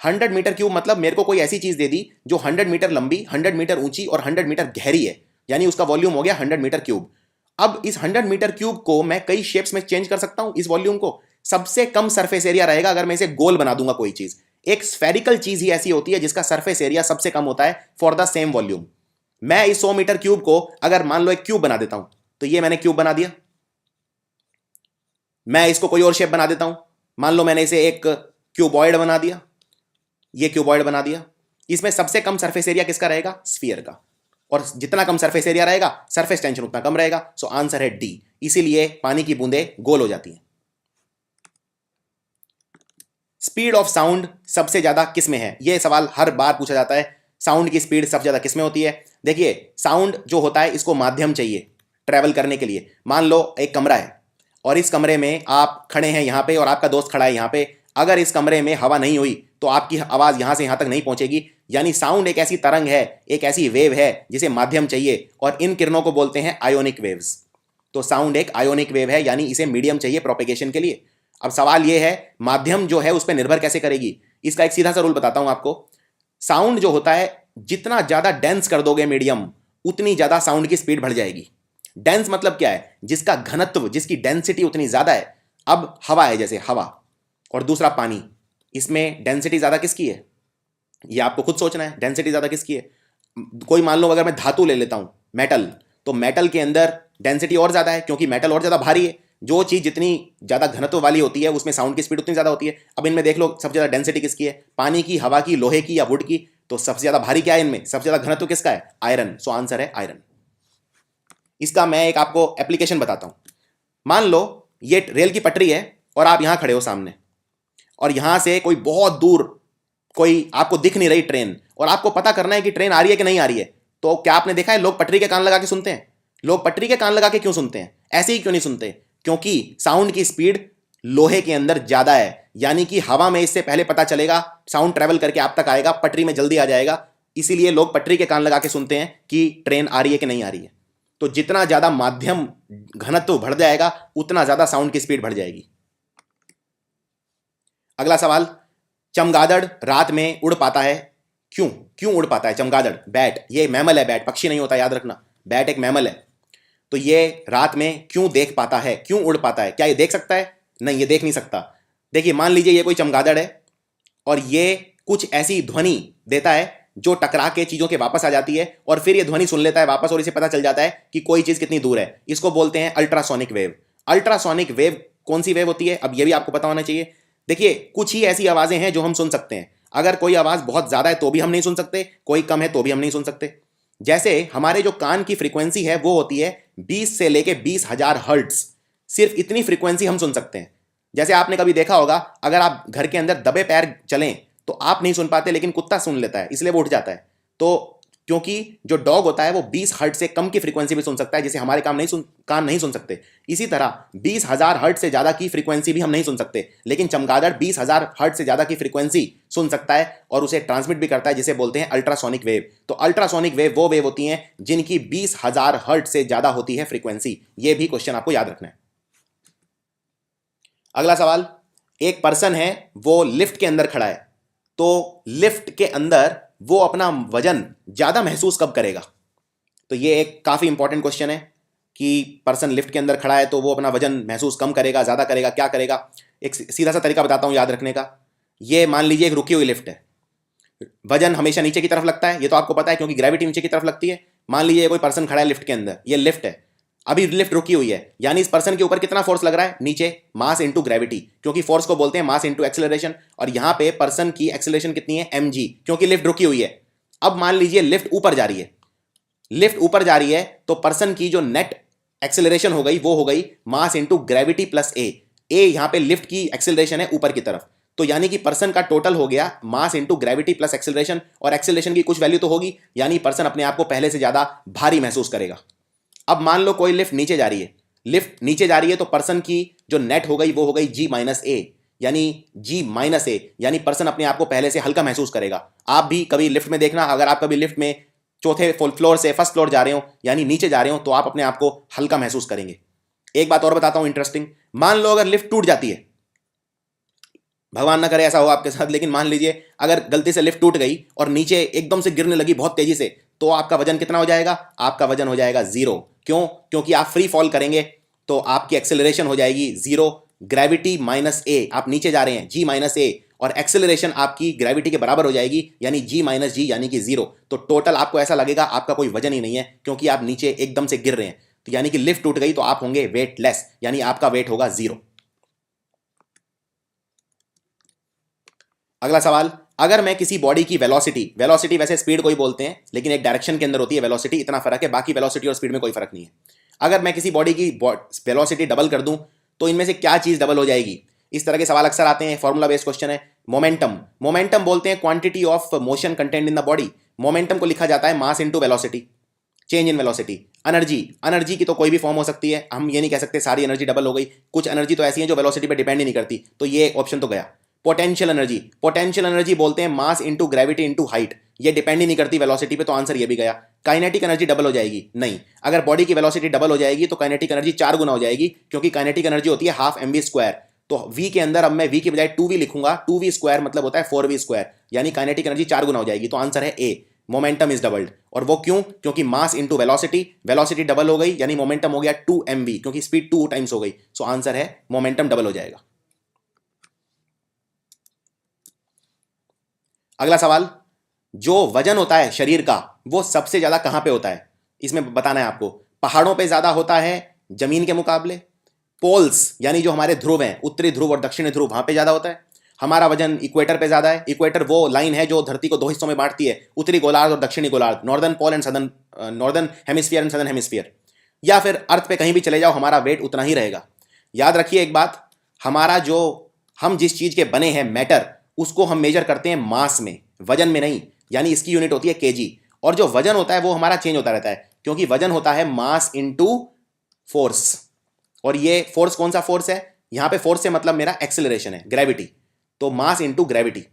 [SPEAKER 1] 100 मीटर क्यूब मतलब मेरे को कोई ऐसी चीज दे दी जो 100 मीटर लंबी, 100 मीटर ऊंची और 100 मीटर गहरी है, यानी उसका वॉल्यूम हो गया 100 मीटर क्यूब। अब इस 100 मीटर क्यूब को मैं कई शेप्स में चेंज कर सकता हूं। इस वॉल्यूम को सबसे कम सरफेस एरिया रहेगा अगर मैं इसे गोल बना दूंगा। कोई चीज, एक स्फेरिकल चीज ही ऐसी होती है जिसका सरफेस एरिया सबसे कम होता है फॉर द सेम वॉल्यूम। मैं इस 100 मीटर क्यूब को अगर मान लो एक क्यूब बना देता हूं, तो ये मैंने क्यूब बना दिया। मैं इसको कोई और शेप बना देता हूं, मान लो मैंने इसे एक क्यूबॉइड बना दिया, ये क्यूबॉइड बना दिया। इसमें सबसे कम सरफेस एरिया किसका रहेगा? स्फीयर का। और जितना कम सरफेस एरिया रहेगा सरफेस टेंशन उतना कम रहेगा। सो आंसर है डी, इसीलिए पानी की बूंदें गोल हो जाती हैं। स्पीड ऑफ साउंड सबसे ज्यादा किस में है? यह सवाल हर बार पूछा जाता है, साउंड की स्पीड सबसे ज्यादा किस में होती है? देखिए, साउंड जो होता है इसको माध्यम चाहिए ट्रेवल करने के लिए। मान लो एक कमरा है और इस कमरे में आप खड़े हैं यहां पे और आपका दोस्त खड़ा है यहां पे। अगर इस कमरे में हवा नहीं हुई तो आपकी आवाज यहां से यहां तक नहीं पहुंचेगी। यानी साउंड एक ऐसी तरंग है, एक ऐसी वेव है जिसे माध्यम चाहिए, और इन किरणों को बोलते हैं आयोनिक वेव्स। तो साउंड एक आयोनिक वेव है, यानी इसे मीडियम चाहिए प्रोपेगेशन के लिए। अब सवाल यह है, माध्यम जो है उस पर निर्भर कैसे करेगी? इसका एक सीधा सा रूल बताता हूं आपको। साउंड जो होता है, जितना ज्यादा डेंस कर दोगे मीडियम, उतनी ज्यादा साउंड की स्पीड बढ़ जाएगी। डेंस मतलब क्या है? जिसका घनत्व, जिसकी डेंसिटी उतनी ज्यादा है। अब हवा है, जैसे हवा, और दूसरा पानी, इसमें डेंसिटी ज्यादा किसकी है? ये आपको खुद सोचना है, डेंसिटी ज्यादा किसकी है। कोई मान लो अगर मैं धातु ले लेता हूं, मेटल, तो मेटल के अंदर डेंसिटी और ज्यादा है क्योंकि मेटल और ज्यादा भारी है। जो चीज जितनी ज्यादा घनत्व वाली होती है उसमें साउंड की स्पीड उतनी ज्यादा होती है। अब इनमें देख लो सबसे ज्यादा डेंसिटी किसकी है? पानी की, हवा की, लोहे की या वुड की? तो सबसे ज्यादा भारी क्या है इनमें? सबसे ज्यादा घनत्व किसका है? आयरन। सो आंसर है आयरन। इसका मैं एक आपको एप्लीकेशन बताता हूं। मान लो ये रेल की पटरी है और आप यहां खड़े हो सामने, और यहां से कोई बहुत दूर कोई आपको दिख नहीं रही ट्रेन, और आपको पता करना है कि ट्रेन आ रही है कि नहीं आ रही है। तो क्या आपने देखा है लोग पटरी के कान लगा के सुनते हैं? लोग पटरी के कान लगा के क्यों सुनते हैं? ऐसे ही क्यों नहीं सुनते? क्योंकि साउंड की स्पीड लोहे के अंदर ज्यादा है, यानी कि हवा में इससे पहले पता चलेगा, साउंड ट्रेवल करके आप तक आएगा, पटरी में जल्दी आ जाएगा। इसीलिए लोग पटरी के कान लगा के सुनते हैं कि ट्रेन आ रही है कि नहीं आ रही है। तो जितना ज्यादा माध्यम घनत्व बढ़ जाएगा उतना ज्यादा साउंड की स्पीड बढ़ जाएगी। अगला सवाल, चमगादड़ रात में उड़ पाता है, क्यों? क्यों उड़ पाता है चमगादड़? बैट, ये मैमल है, बैट पक्षी नहीं होता, याद रखना, बैट एक मैमल है। तो ये रात में क्यों देख पाता है, क्यों उड़ पाता है? क्या ये देख सकता है? नहीं, ये देख नहीं सकता। देखिए, मान लीजिए ये कोई चमगादड़ है और ये कुछ ऐसी ध्वनि देता है जो टकरा के चीजों के वापस आ जाती है, और फिर ये ध्वनि सुन लेता है वापस और इसे पता चल जाता है कि कोई चीज कितनी दूर है। इसको बोलते हैं अल्ट्रासोनिक वेव। अल्ट्रासोनिक वेव कौन सी वेव होती है, अब ये भी आपको पता होना चाहिए। देखिए, कुछ ही ऐसी आवाजें हैं जो हम सुन सकते हैं। अगर कोई आवाज बहुत ज्यादा है तो भी हम नहीं सुन सकते, कोई कम है तो भी हम नहीं सुन सकते। जैसे हमारे जो कान की फ्रीक्वेंसी है वो होती है 20 से लेके 20,000 हर्ट्ज, सिर्फ इतनी फ्रीक्वेंसी हम सुन सकते हैं। जैसे आपने कभी देखा होगा, अगर आप घर के अंदर दबे पैर चलें तो आप नहीं सुन पाते, लेकिन कुत्ता सुन लेता है, इसलिए वो उठ जाता है। तो क्योंकि जो डॉग होता है वो 20 हर्ट्ज से कम की फ्रीक्वेंसी भी सुन सकता है, जिसे हमारे कान नहीं सुन सकते। इसी तरह 20,000 हर्ट्ज से ज्यादा की फ्रीक्वेंसी भी हम नहीं सुन सकते, लेकिन चमगादड़ 20,000 हर्ट्ज से ज्यादा की फ्रीक्वेंसी सुन सकता है और उसे ट्रांसमिट भी करता है, जिसे बोलते हैं अल्ट्रासोनिक वेव। तो अल्ट्रासोनिक वेव वो वेव होती हैं जिनकी 20,000 हर्ट्ज से ज्यादा होती है फ्रीक्वेंसी। ये भी क्वेश्चन आपको याद रखना है। अगला सवाल, एक पर्सन है, वो लिफ्ट के अंदर खड़ा है, तो लिफ्ट के अंदर वो अपना वजन ज्यादा महसूस कब करेगा? तो ये एक काफी इंपॉर्टेंट क्वेश्चन है कि पर्सन लिफ्ट के अंदर खड़ा है तो वो अपना वजन महसूस कम करेगा, ज्यादा करेगा, क्या करेगा? एक सीधा सा तरीका बताता हूं याद रखने का। ये मान लीजिए एक रुकी हुई लिफ्ट है, वजन हमेशा नीचे की तरफ लगता है, ये तो आपको पता है क्योंकि ग्रेविटी नीचे की तरफ लगती है। मान लीजिए कोई पर्सन खड़ा है लिफ्ट के अंदर, ये लिफ्ट है, अभी लिफ्ट रुकी हुई है, यानी इस पर्सन के ऊपर कितना फोर्स लग रहा है? नीचे, मास इनटू ग्रेविटी, क्योंकि फोर्स को बोलते हैं मास इनटू एक्सेलरेशन। और यहां पे पर्सन की एक्सेलरेशन कितनी है? mg, क्योंकि लिफ्ट रुकी हुई है। अब मान लीजिए लिफ्ट ऊपर जा रही है, लिफ्ट ऊपर जा रही है तो पर्सन की जो नेट एक्सेलरेशन हो गई वो हो गई मास इनटू ग्रेविटी प्लस ए। ए यहां पे लिफ्ट की एक्सेलरेशन है ऊपर की तरफ, तो यानी कि पर्सन का टोटल हो गया mass into gravity plus acceleration, और एक्सेलरेशन की कुछ वैल्यू तो होगी, यानी पर्सन अपने आप को पहले से ज्यादा भारी महसूस करेगा। अब मान लो कोई लिफ्ट नीचे जा रही है, लिफ्ट नीचे जा रही है तो पर्सन की जो नेट हो गई वो हो गई g माइनस ए, यानी g माइनस ए, यानी पर्सन अपने आप को पहले से हल्का महसूस करेगा। आप भी कभी लिफ्ट में देखना, अगर आप कभी लिफ्ट में चौथे फ्लोर से फर्स्ट फ्लोर जा रहे हो, यानी नीचे जा रहे हो, तो आप अपने आप को हल्का महसूस करेंगे। एक बात और बताता हूं इंटरेस्टिंग, मान लो अगर लिफ्ट टूट जाती है, भगवान ना करे ऐसा हो आपके साथ, लेकिन मान लीजिए अगर गलती से लिफ्ट टूट गई और नीचे एकदम से गिरने लगी बहुत तेजी से, तो आपका वजन कितना हो जाएगा? आपका वजन हो जाएगा 0। क्यों? क्योंकि आप फ्री फॉल करेंगे तो आपकी एक्सेलरेशन हो जाएगी 0, ग्रेविटी माइनस ए, आप नीचे जा रहे हैं g माइनस ए, और एक्सेलरेशन आपकी ग्रेविटी के बराबर हो जाएगी, यानी g माइनस जी यानी कि 0। तो टोटल आपको ऐसा लगेगा आपका कोई वजन ही नहीं है, क्योंकि आप नीचे एकदम से गिर रहे हैं। तो यानी कि लिफ्ट टूट गई तो आप होंगे वेटलेस, यानी आपका वेट होगा 0। अगला सवाल, अगर मैं किसी बॉडी की वेलोसिटी वैसे स्पीड को ही बोलते हैं, लेकिन एक डायरेक्शन के अंदर होती है वेलोसिटी, इतना फर्क है, बाकी वेलोसिटी और स्पीड में कोई फर्क नहीं है। अगर मैं किसी बॉडी की वेलोसिटी डबल कर दूं तो इनमें से क्या चीज डबल हो जाएगी? इस तरह के सवाल अक्सर आते हैं, फॉर्मूला बेस्ड क्वेश्चन है। मोमेंटम बोलते हैं quantity of motion content in the body. Momentum को लिखा जाता है mass into velocity, change in velocity. Energy की तो कोई भी फॉर्म हो सकती है, हम ये नहीं कह सकते सारी एनर्जी डबल हो गई, कुछ एनर्जी तो ऐसी है जो वेलोसिटी पे डिपेंड ही नहीं करती, तो ये ऑप्शन तो गया। पोटेंशियल एनर्जी बोलते हैं mass into gravity into height, ये डिपेंड ही नहीं करती वेलोसिटी पे, तो आंसर ये भी गया। काइनेटिक एनर्जी डबल हो जाएगी? नहीं, अगर बॉडी की वेलोसिटी डबल हो जाएगी तो काइनेटिक एनर्जी 4 गुना हो जाएगी, क्योंकि काइनेटिक एनर्जी होती है हाफ mv²। तो v के अंदर अब मैं v की बजाय 2v लिखूंगा, 2v² मतलब होता है 4v², यानी काइनेटिक एनर्जी 4 गुना हो जाएगी। तो आंसर है ए, मोमेंटम इज डबल्ड। और वो क्यों? क्योंकि मास इनटू वेलोसिटी डबल हो गई, यानी मोमेंटम हो गया 2mv, क्योंकि स्पीड 2 टाइम्स हो गई। सो आंसर है मोमेंटम डबल हो जाएगा। अगला सवाल, जो वजन होता है शरीर का वो सबसे ज्यादा कहां पे होता है? इसमें बताना है आपको। पहाड़ों पे ज्यादा होता है जमीन के मुकाबले, पोल्स यानी जो हमारे ध्रुव हैं, उत्तरी ध्रुव और दक्षिणी ध्रुव, वहां पे ज्यादा होता है। हमारा वजन इक्वेटर पे ज्यादा है। इक्वेटर वो लाइन है जो धरती को 2 हिस्सों में बांटती है, उत्तरी गोलार्ध और दक्षिणी गोलार्ध, northern pole and southern, northern hemisphere and southern hemisphere. या फिर अर्थ पे कहीं भी चले जाओ, हमारा वेट उतना ही रहेगा। याद रखिए एक बात, हमारा जो हम जिस चीज के बने हैं मैटर, उसको हम मेजर करते हैं मास में, वजन में नहीं, यानी इसकी यूनिट होती है केजी। और जो वजन होता है वो हमारा चेंज होता रहता है, क्योंकि वजन होता है मास इनटू फोर्स। और ये फोर्स कौन सा फोर्स है, यहां पे फोर्स से मतलब मेरा एक्सेलरेशन है, ग्रेविटी। तो मास इंटू ग्रेविटी।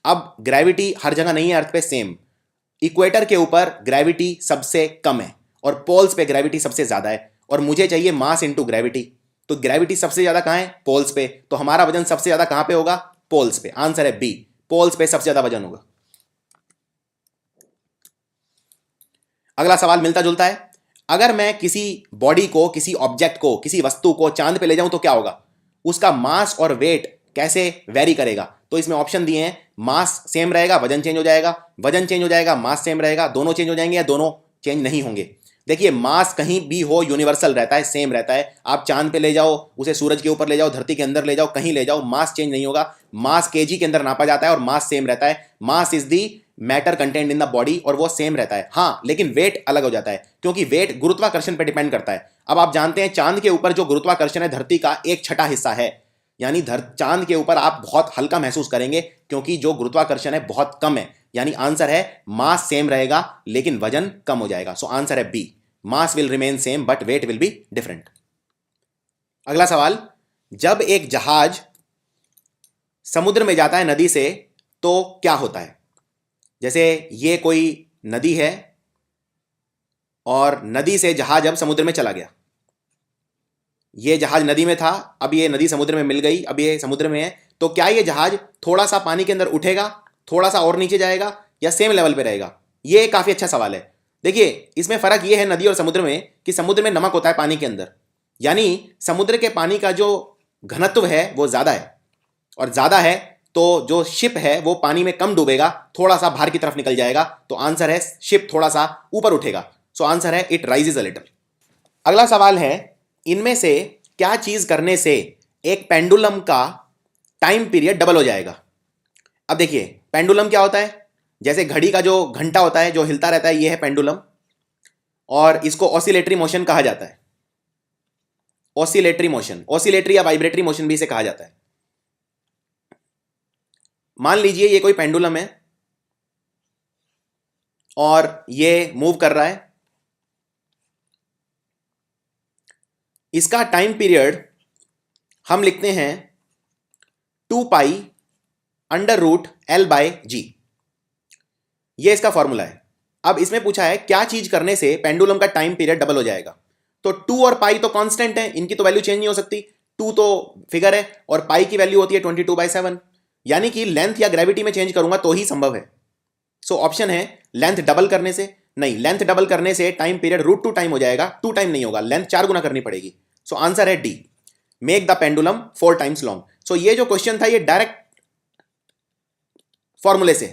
[SPEAKER 1] अब ग्रेविटी हर जगह नहीं है अर्थ पे सेम। इक्वेटर के ऊपर ग्रेविटी सबसे कम है और पोल्स पे ग्रेविटी सबसे ज्यादा है, और मुझे चाहिए मास इंटू ग्रेविटी। तो ग्रेविटी सबसे ज्यादा कहां है, पोल्स पे, तो हमारा वजन सबसे ज्यादा कहां पे होगा, पोल्स पे। आंसर है बी, पोल्स पे सबसे ज्यादा वजन होगा। अगला सवाल मिलता जुलता है। अगर मैं किसी बॉडी को, किसी ऑब्जेक्ट को, किसी वस्तु को चांद पे ले जाऊं तो क्या होगा, उसका मास और वेट कैसे वेरी करेगा। तो इसमें ऑप्शन दिए हैं, मास सेम रहेगा, वजन चेंज हो जाएगा, वजन चेंज हो जाएगा, मास सेम रहेगा, दोनों चेंज हो जाएंगे, या दोनों चेंज नहीं होंगे। देखिए, मास कहीं भी हो यूनिवर्सल रहता है, सेम रहता है। आप चांद पे ले जाओ, उसे सूरज के ऊपर ले जाओ, धरती के अंदर ले जाओ, कहीं ले जाओ, मास चेंज नहीं होगा। मास केजी के अंदर नापा जाता है और मास सेम रहता है। Mass is the matter content in the body, और वो सेम रहता है। हाँ, लेकिन वेट अलग हो जाता है, क्योंकि वेट गुरुत्वाकर्षण पर डिपेंड करता है। अब आप जानते हैं चांद के ऊपर जो गुरुत्वाकर्षण है धरती का 1/6 हिस्सा है, यानी चांद के ऊपर आप बहुत हल्का महसूस करेंगे, क्योंकि जो गुरुत्वाकर्षण है बहुत कम है। यानी आंसर है मास सेम रहेगा लेकिन वजन कम हो जाएगा। सो आंसर है B, mass will remain same but weight will be different. अगला सवाल, जब एक जहाज समुद्र में जाता है नदी से तो क्या होता है। जैसे ये कोई नदी है और नदी से जहाज अब समुद्र में चला गया। ये जहाज नदी में था, अब ये नदी समुद्र में मिल गई, अब ये समुद्र में है। तो क्या ये जहाज थोड़ा सा पानी के अंदर उठेगा, थोड़ा सा और नीचे जाएगा, या सेम लेवल पे रहेगा। ये काफी अच्छा सवाल है। देखिए, इसमें फर्क ये है नदी और समुद्र में कि समुद्र में नमक होता है पानी के अंदर, यानी समुद्र के पानी का जो घनत्व है वो ज्यादा है, और ज्यादा है तो जो शिप है वो पानी में कम डूबेगा, थोड़ा सा बाहर की तरफ निकल जाएगा। तो आंसर है शिप थोड़ा सा ऊपर उठेगा। सो आंसर है इट राइजेज अ लिटिल। अगला सवाल है, इनमें से क्या चीज करने से एक पेंडुलम का टाइम पीरियड डबल हो जाएगा। अब देखिए, पेंडुलम क्या होता है, जैसे घड़ी का जो घंटा होता है जो हिलता रहता है, ये है पेंडुलम, और इसको ऑसिलेटरी मोशन कहा जाता है। ऑसिलेटरी मोशन, ऑसिलेटरी या वाइब्रेटरी मोशन भी इसे कहा जाता है। मान लीजिए ये कोई पेंडुलम है और ये मूव कर रहा है। इसका टाइम पीरियड हम लिखते हैं 2π√L/g। ये इसका फॉर्मूला है। अब इसमें पूछा है क्या चीज करने से पेंडुलम का टाइम पीरियड डबल हो जाएगा। तो 2 और पाई तो कांस्टेंट है, इनकी तो वैल्यू चेंज नहीं हो सकती। 2 तो फिगर है और पाई की वैल्यू होती है 22/7, यानी कि लेंथ या ग्रेविटी में चेंज करूंगा तो ही संभव है। सो ऑप्शन है लेंथ डबल करने से नहीं, लेंथ डबल करने से टाइम पीरियड √2 टाइम हो जाएगा, 2 टाइम नहीं होगा, लेंथ 4 गुना करनी पड़ेगी। सो आंसर है D, make the pendulum 4 times long. So ये जो क्वेश्चन था ये डायरेक्ट फॉर्मूले से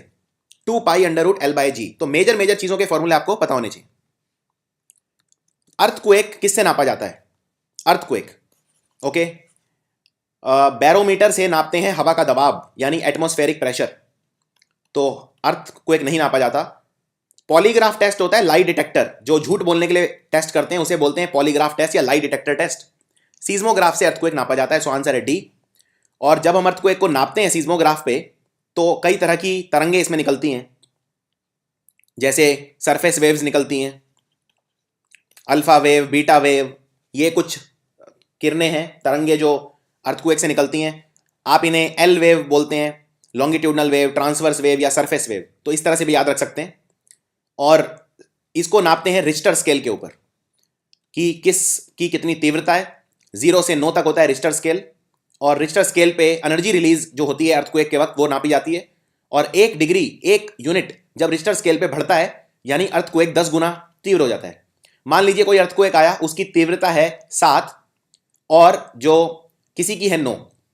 [SPEAKER 1] 2π√L/g। तो मेजर चीजों के फॉर्मूले आपको पता होने चाहिए। अर्थक्वेक किससे नापा जाता है। अर्थक्वेक, ओके, बैरोमीटर से नापते हैं हवा का दबाव यानी एटमॉस्फेरिक प्रेशर। तो अर्थक्वेक नहीं नापा जाता। पॉलीग्राफ टेस्ट होता है, लाई डिटेक्टर, जो झूठ बोलने के लिए टेस्ट करते हैं उसे बोलते हैं पॉलीग्राफ टेस्ट या लाई डिटेक्टर टेस्ट। सीज्मोग्राफ से अर्थक्वेक नापा जाता है। सो आंसर है डी। और जब हम अर्थक्वेक को नापते हैं सीज्मोग्राफ पे तो कई तरह की तरंगे इसमें निकलती हैं, जैसे सरफेस वेव्स निकलती हैं, अल्फा वेव, बीटा वेव, ये कुछ किरणें हैं, तरंगे जो अर्थक्वेक से निकलती हैं। आप इन्हें एल वेव बोलते हैं, लॉन्गिट्यूडनल वेव, ट्रांसवर्स वेव या सरफेस वेव। तो इस तरह से भी याद रख सकते हैं। और इसको नापते हैं रिश्टर स्केल के ऊपर कि किसकी कितनी तीव्रता है। 0 से 9 तक होता है रिश्टर स्केल, और रिश्टर स्केल पे एनर्जी रिलीज जो होती है अर्थक्वेक के वक्त वो नापी जाती है। और 1 डिग्री, 1 यूनिट जब रिश्टर स्केल पे बढ़ता है यानी अर्थक्वेक 10 गुना तीव्र हो जाता है। मान लीजिए कोई अर्थक्वेक आया, उसकी तीव्रता है 7 और जो किसी की है 9,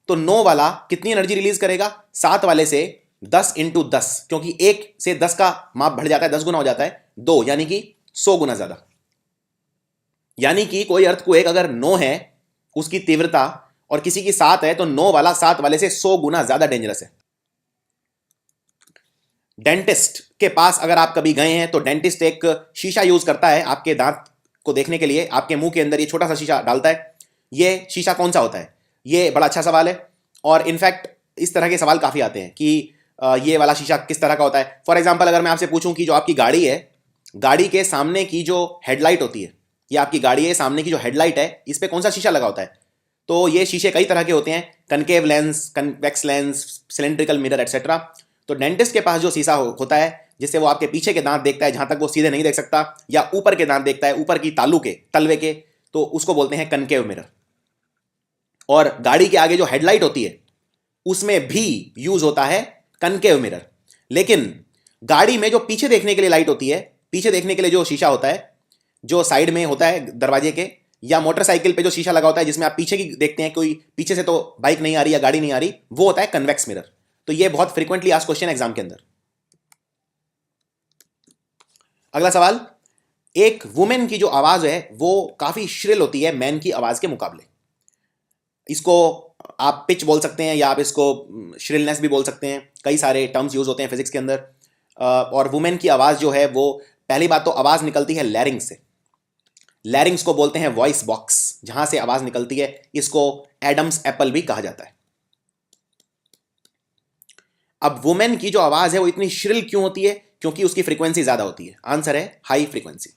[SPEAKER 1] तो 9 वाला कितनी एनर्जी रिलीज करेगा, 7 वाले से 10 × 10, क्योंकि 1 से 10 का माप बढ़ जाता है, 10 गुना हो जाता है, 2 यानी कि 100 गुना ज्यादा। यानी कि कोई अर्थक्वेक अगर 9 है उसकी तीव्रता और किसी की 7 है तो 9 वाला 7 वाले से 100 गुना ज्यादा डेंजरस है। डेंटिस्ट के पास अगर आप कभी गए हैं तो डेंटिस्ट एक शीशा यूज करता है आपके दांत को देखने के लिए। आपके मुंह के अंदर ये छोटा सा शीशा डालता है। ये शीशा कौन सा होता है, ये बड़ा अच्छा सवाल है। और इनफैक्ट इस तरह के सवाल काफी आते हैं कि ये वाला शीशा किस तरह का होता है। फॉर एग्जाम्पल अगर मैं आपसे पूछूं कि जो आपकी गाड़ी है, गाड़ी के सामने की जो हेडलाइट होती है ये आपकी गाड़ी है, सामने की जो हेडलाइट है इस पर कौन सा शीशा लगा होता है? तो ये शीशे कई तरह के होते हैं, concave lens, convex lens, cylindrical mirror etcetera. तो डेंटिस्ट के पास जो शीशा होता है जिससे वो आपके पीछे के दांत देखता है, जहां तक वो सीधे नहीं देख सकता, या ऊपर के दांत देखता है, ऊपर की तालू के, तलवे के, तो उसको बोलते हैं कनकेव मिरर। और गाड़ी के आगे जो हेडलाइट होती है उसमें भी यूज होता है कनकेव मिरर। लेकिन गाड़ी में जो पीछे देखने के लिए लाइट होती है, पीछे देखने के लिए जो शीशा होता है, जो साइड में होता है दरवाजे के, या मोटरसाइकिल पे जो शीशा लगा होता है जिसमें आप पीछे की देखते हैं, कोई पीछे से तो बाइक नहीं आ रही या गाड़ी नहीं आ रही, वो होता है कन्वेक्स मिरर। तो ये बहुत फ्रीक्वेंटली आस्क्ड क्वेश्चन एग्जाम के अंदर। अगला सवाल, एक वुमेन की जो आवाज है वो काफी श्रिल होती है मैन की आवाज के मुकाबले। इसको आप पिच बोल सकते हैं या आप इसको श्रिलनेस भी बोल सकते हैं, कई सारे टर्म्स यूज होते हैं फिजिक्स के अंदर। और वुमेन की आवाज जो है वो, पहली बात तो आवाज निकलती है लैरिंग्स से। लैरिंग्स को बोलते हैं वॉइस बॉक्स, जहां से आवाज निकलती है, इसको एडम्स एप्पल भी कहा जाता है। अब वुमेन की जो आवाज है वो इतनी श्रिल क्यों होती है? क्योंकि उसकी फ्रीक्वेंसी ज्यादा होती है। आंसर है हाई फ्रीक्वेंसी।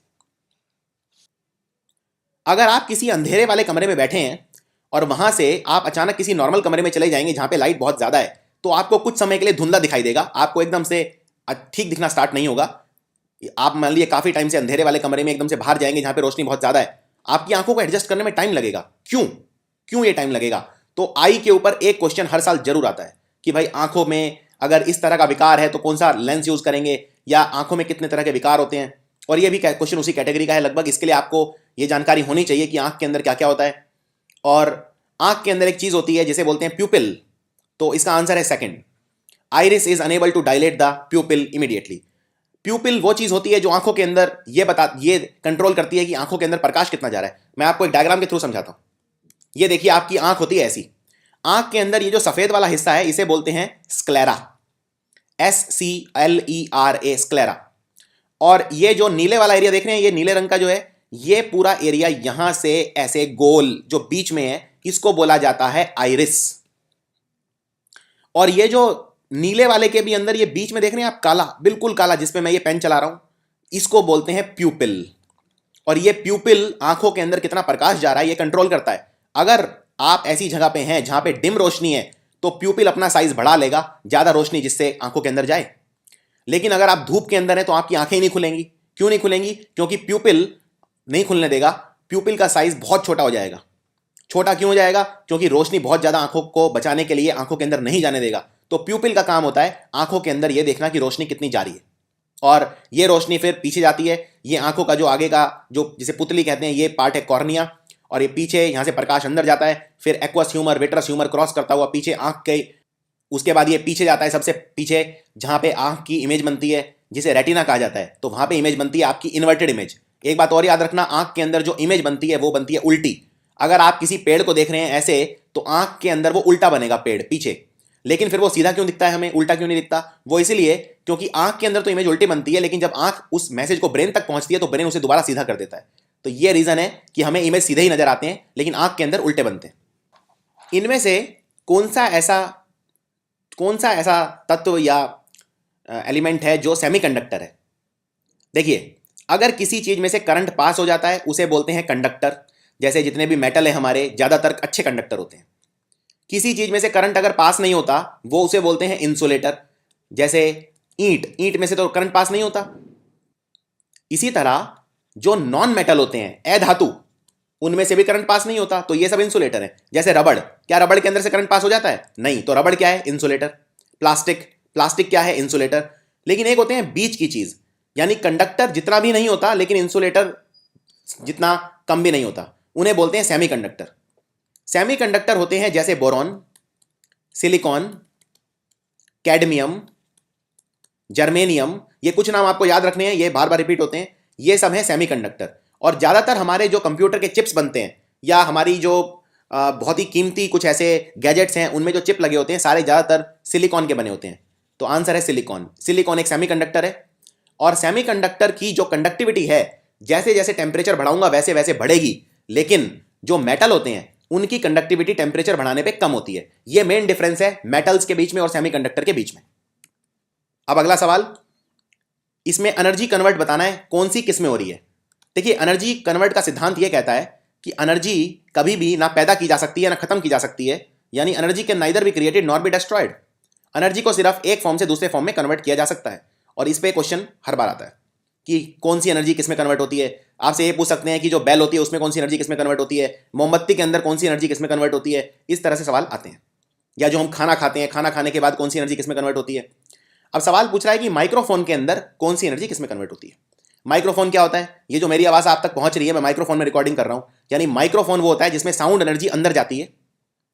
[SPEAKER 1] अगर आप किसी अंधेरे वाले कमरे में बैठे हैं और वहां से आप अचानक किसी नॉर्मल कमरे में चले जाएंगे जहां पे लाइट बहुत ज्यादा है, तो आपको कुछ समय के लिए धुंधला दिखाई देगा, आपको एकदम से ठीक दिखना स्टार्ट नहीं होगा। आप मान लीजिए काफी टाइम से अंधेरे वाले कमरे में एकदम से बाहर जाएंगे जहां पे रोशनी बहुत ज्यादा है, आपकी आंखों को एडजस्ट करने में टाइम लगेगा। क्यों क्यों ये टाइम लगेगा? तो आई के ऊपर एक क्वेश्चन हर साल जरूर आता है कि भाई आंखों में अगर इस तरह का विकार है तो कौन सा लेंस यूज करेंगे, या आंखों में कितने तरह के विकार होते हैं। और ये भी क्वेश्चन उसी कैटेगरी का है लगभग। इसके लिए आपको ये जानकारी होनी चाहिए कि आंख के अंदर क्या क्या होता है। और आंख के अंदर एक चीज होती है जिसे बोलते हैं प्यूपिल, तो इसका आंसर है second. Iris is unable to dilate the pupil immediately. Pupil वो चीज होती है जो आंखों के अंदर ये कंट्रोल करती है कि आंखों के अंदर प्रकाश कितना जा रहा है। मैं आपको एक डायग्राम के थ्रू समझाता हूं। ये देखिए आपकी आंख होती है ऐसी, आंख के अंदर ये जो सफेद वाला हिस्सा है इसे बोलते हैं स्क्लेरा, SCLERA, स्क्लेरा। और ये जो नीले वाला एरिया देख रहे हैं, ये नीले रंग का जो है, ये पूरा एरिया यहां से ऐसे गोल जो बीच में है, इसको बोला जाता है आइरिस। और ये जो नीले वाले के भी अंदर ये बीच में देख रहे हैं आप, काला, बिल्कुल काला, जिसपे मैं ये पेन चला रहा हूं, इसको बोलते हैं प्यूपिल। और ये प्यूपिल आंखों के अंदर कितना प्रकाश जा रहा है ये कंट्रोल करता है। अगर आप ऐसी जगह पे हैं जहां पे डिम रोशनी है तो प्यूपिल अपना साइज बढ़ा लेगा, ज्यादा रोशनी जिससे आंखों के अंदर जाए। लेकिन अगर आप धूप के अंदर हैं तो आपकी आंखें ही नहीं खुलेंगी। क्यों नहीं खुलेंगी? क्योंकि प्यूपिल नहीं खुलने देगा, प्यूपिल का साइज बहुत छोटा हो जाएगा। छोटा क्यों हो जाएगा? क्योंकि रोशनी बहुत ज्यादा आंखों को बचाने के लिए आंखों के अंदर नहीं जाने देगा। तो प्यूपिल का काम होता है आंखों के अंदर ये देखना कि रोशनी कितनी जा रही है, और ये रोशनी फिर पीछे जाती है। ये आंखों का जो आगे का जो जिसे पुतली कहते हैं, ये पार्ट है कॉर्निया, और ये पीछे यहां से प्रकाश अंदर जाता है, फिर aqueous humour, vitreous humour cross करता हुआ पीछे आंख के, उसके बाद ये पीछे जाता है, सबसे पीछे जहां पे आंख की इमेज बनती है जिसे रेटिना कहा जाता है, तो वहां पे इमेज बनती है आपकी इन्वर्टेड इमेज। एक बात और याद रखना, आंख के अंदर जो इमेज बनती है वो बनती है उल्टी। अगर आप किसी पेड़ को देख रहे हैं ऐसे, तो आंख के अंदर वो उल्टा बनेगा पेड़ पीछे, लेकिन फिर वो सीधा क्यों दिखता है हमें, उल्टा क्यों नहीं दिखता? वो इसलिए क्योंकि आंख के अंदर तो इमेज उल्टी बनती है, लेकिन जब आंख उस मैसेज को ब्रेन तक पहुंचती है तो ब्रेन उसे दोबारा सीधा कर देता है। तो ये रीजन है कि हमें इमेज सीधे ही नजर आते हैं लेकिन आंख के अंदर उल्टे बनते हैं। इनमें से कौन सा ऐसा तत्व या एलिमेंट है जो सेमीकंडक्टर है? देखिए, अगर किसी चीज में से करंट पास हो जाता है उसे बोलते हैं कंडक्टर। जैसे जितने भी मेटल है हमारे, ज्यादातर अच्छे कंडक्टर होते हैं। किसी चीज में से करंट अगर पास नहीं होता वो उसे बोलते हैं इंसुलेटर। जैसे ईंट में से तो करंट पास नहीं होता। इसी तरह जो नॉन मेटल होते हैं, अधातु, उनमें से भी करंट पास नहीं होता, तो ये सब इंसुलेटर है। जैसे रबड़, क्या रबड़ के अंदर से करंट पास हो जाता है? नहीं, तो रबड़ क्या है? इंसुलेटर। प्लास्टिक क्या है? इंसुलेटर। लेकिन एक होते हैं बीच की चीज, यानी कंडक्टर जितना भी नहीं होता लेकिन इंसुलेटर जितना कम भी नहीं होता, उन्हें बोलते हैं सेमीकंडक्टर। सेमीकंडक्टर होते हैं जैसे बोरॉन, सिलिकॉन, कैडमियम, जर्मेनियम। ये कुछ नाम आपको याद रखने हैं, ये बार बार रिपीट होते हैं। ये सब है सेमीकंडक्टर। और ज्यादातर हमारे जो कंप्यूटर के चिप्स बनते हैं, या हमारी जो बहुत ही कीमती कुछ ऐसे गैजेट्स हैं उनमें जो चिप लगे होते हैं, सारे ज्यादातर सिलिकॉन के बने होते हैं। तो आंसर है सिलिकॉन। सिलिकॉन एक सेमीकंडक्टर है। और सेमीकंडक्टर की जो कंडक्टिविटी है, जैसे जैसे टेम्परेचर बढ़ाऊंगा वैसे वैसे बढ़ेगी, लेकिन जो मेटल होते हैं उनकी कंडक्टिविटी टेम्परेचर बढ़ाने पे कम होती है। ये मेन डिफरेंस है मेटल्स के बीच में और सेमीकंडक्टर के बीच में। अब अगला सवाल, इसमें एनर्जी कन्वर्ट बताना है, कौन सी किस में हो रही है। देखिए, एनर्जी कन्वर्ट का सिद्धांत यह कहता है कि एनर्जी कभी भी ना पैदा की जा सकती है ना खत्म की जा सकती है, यानी energy can neither be created nor be destroyed. Energy को सिर्फ एक फॉर्म से दूसरे फॉर्म में कन्वर्ट किया जा सकता है। और इस पे क्वेश्चन हर बार आता है कि कौन सी एनर्जी किस में कन्वर्ट होती है। आपसे ये पूछ सकते हैं कि जो बेल होती है उसमें कौन सी एनर्जी किस में कन्वर्ट होती है, मोमबत्ती के अंदर कौन सी एनर्जी किस में कन्वर्ट होती है, इस तरह से सवाल आते हैं। या जो हम खाना खाते हैं, खाना खाने के बाद कौन सी एनर्जी किस में कन्वर्ट होती है। अब सवाल पूछ रहा है कि माइक्रोफोन के अंदर कौन सी एनर्जी किस में कन्वर्ट होती है। माइक्रोफोन क्या होता है? ये जो मेरी आवाज़ आप तक पहुंच रही है, मैं माइक्रोफोन में रिकॉर्डिंग कर रहा हूं, यानी माइक्रोफोन वो होता है जिसमें साउंड एनर्जी अंदर जाती है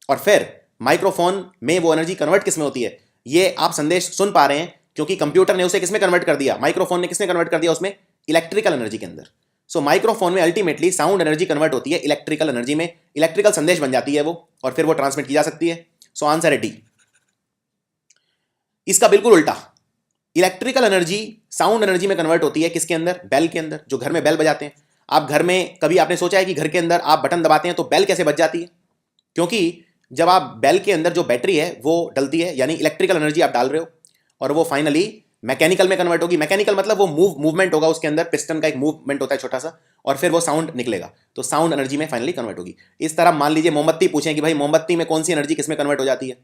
[SPEAKER 1] और फिर माइक्रोफोन में वो एनर्जी कन्वर्ट किस में होती है। ये आप संदेश सुन पा रहे हैं क्योंकि कंप्यूटर ने उसे किस में कन्वर्ट कर दिया, माइक्रोफोन ने किसने कन्वर्ट कर दिया, उसमें इलेक्ट्रिकल एनर्जी के अंदर। सो माइक्रोफोन में अल्टीमेटली साउंड एनर्जी कन्वर्ट होती है इलेक्ट्रिकल एनर्जी में, इलेक्ट्रिकल संदेश बन जाती है वो, और फिर वो ट्रांसमिट की जा सकती है। सो आंसर है डी। इसका बिल्कुल उल्टा, इलेक्ट्रिकल एनर्जी साउंड एनर्जी में कन्वर्ट होती है किसके अंदर? बेल के अंदर। जो घर में बेल बजाते हैं, आप घर में कभी आपने सोचा है कि घर के अंदर आप बटन दबाते हैं तो बेल कैसे बज जाती है? क्योंकि जब आप बेल के अंदर जो बैटरी है वो डलती है, यानी इलेक्ट्रिकल एनर्जी आप डाल रहे हो, और वो फाइनली मैकेनिकल में कन्वर्ट होगी। मैकेनिकल मतलब वो मूवमेंट होगा, उसके अंदर पिस्टन का एक मूवमेंट होता है छोटा सा, और फिर वो साउंड निकलेगा, तो साउंड एनर्जी में फाइनली कन्वर्ट होगी। इस तरह मान लीजिए मोमबत्ती पूछें कि भाई मोमबत्ती में कौन सी एनर्जी किस में कन्वर्ट हो जाती है,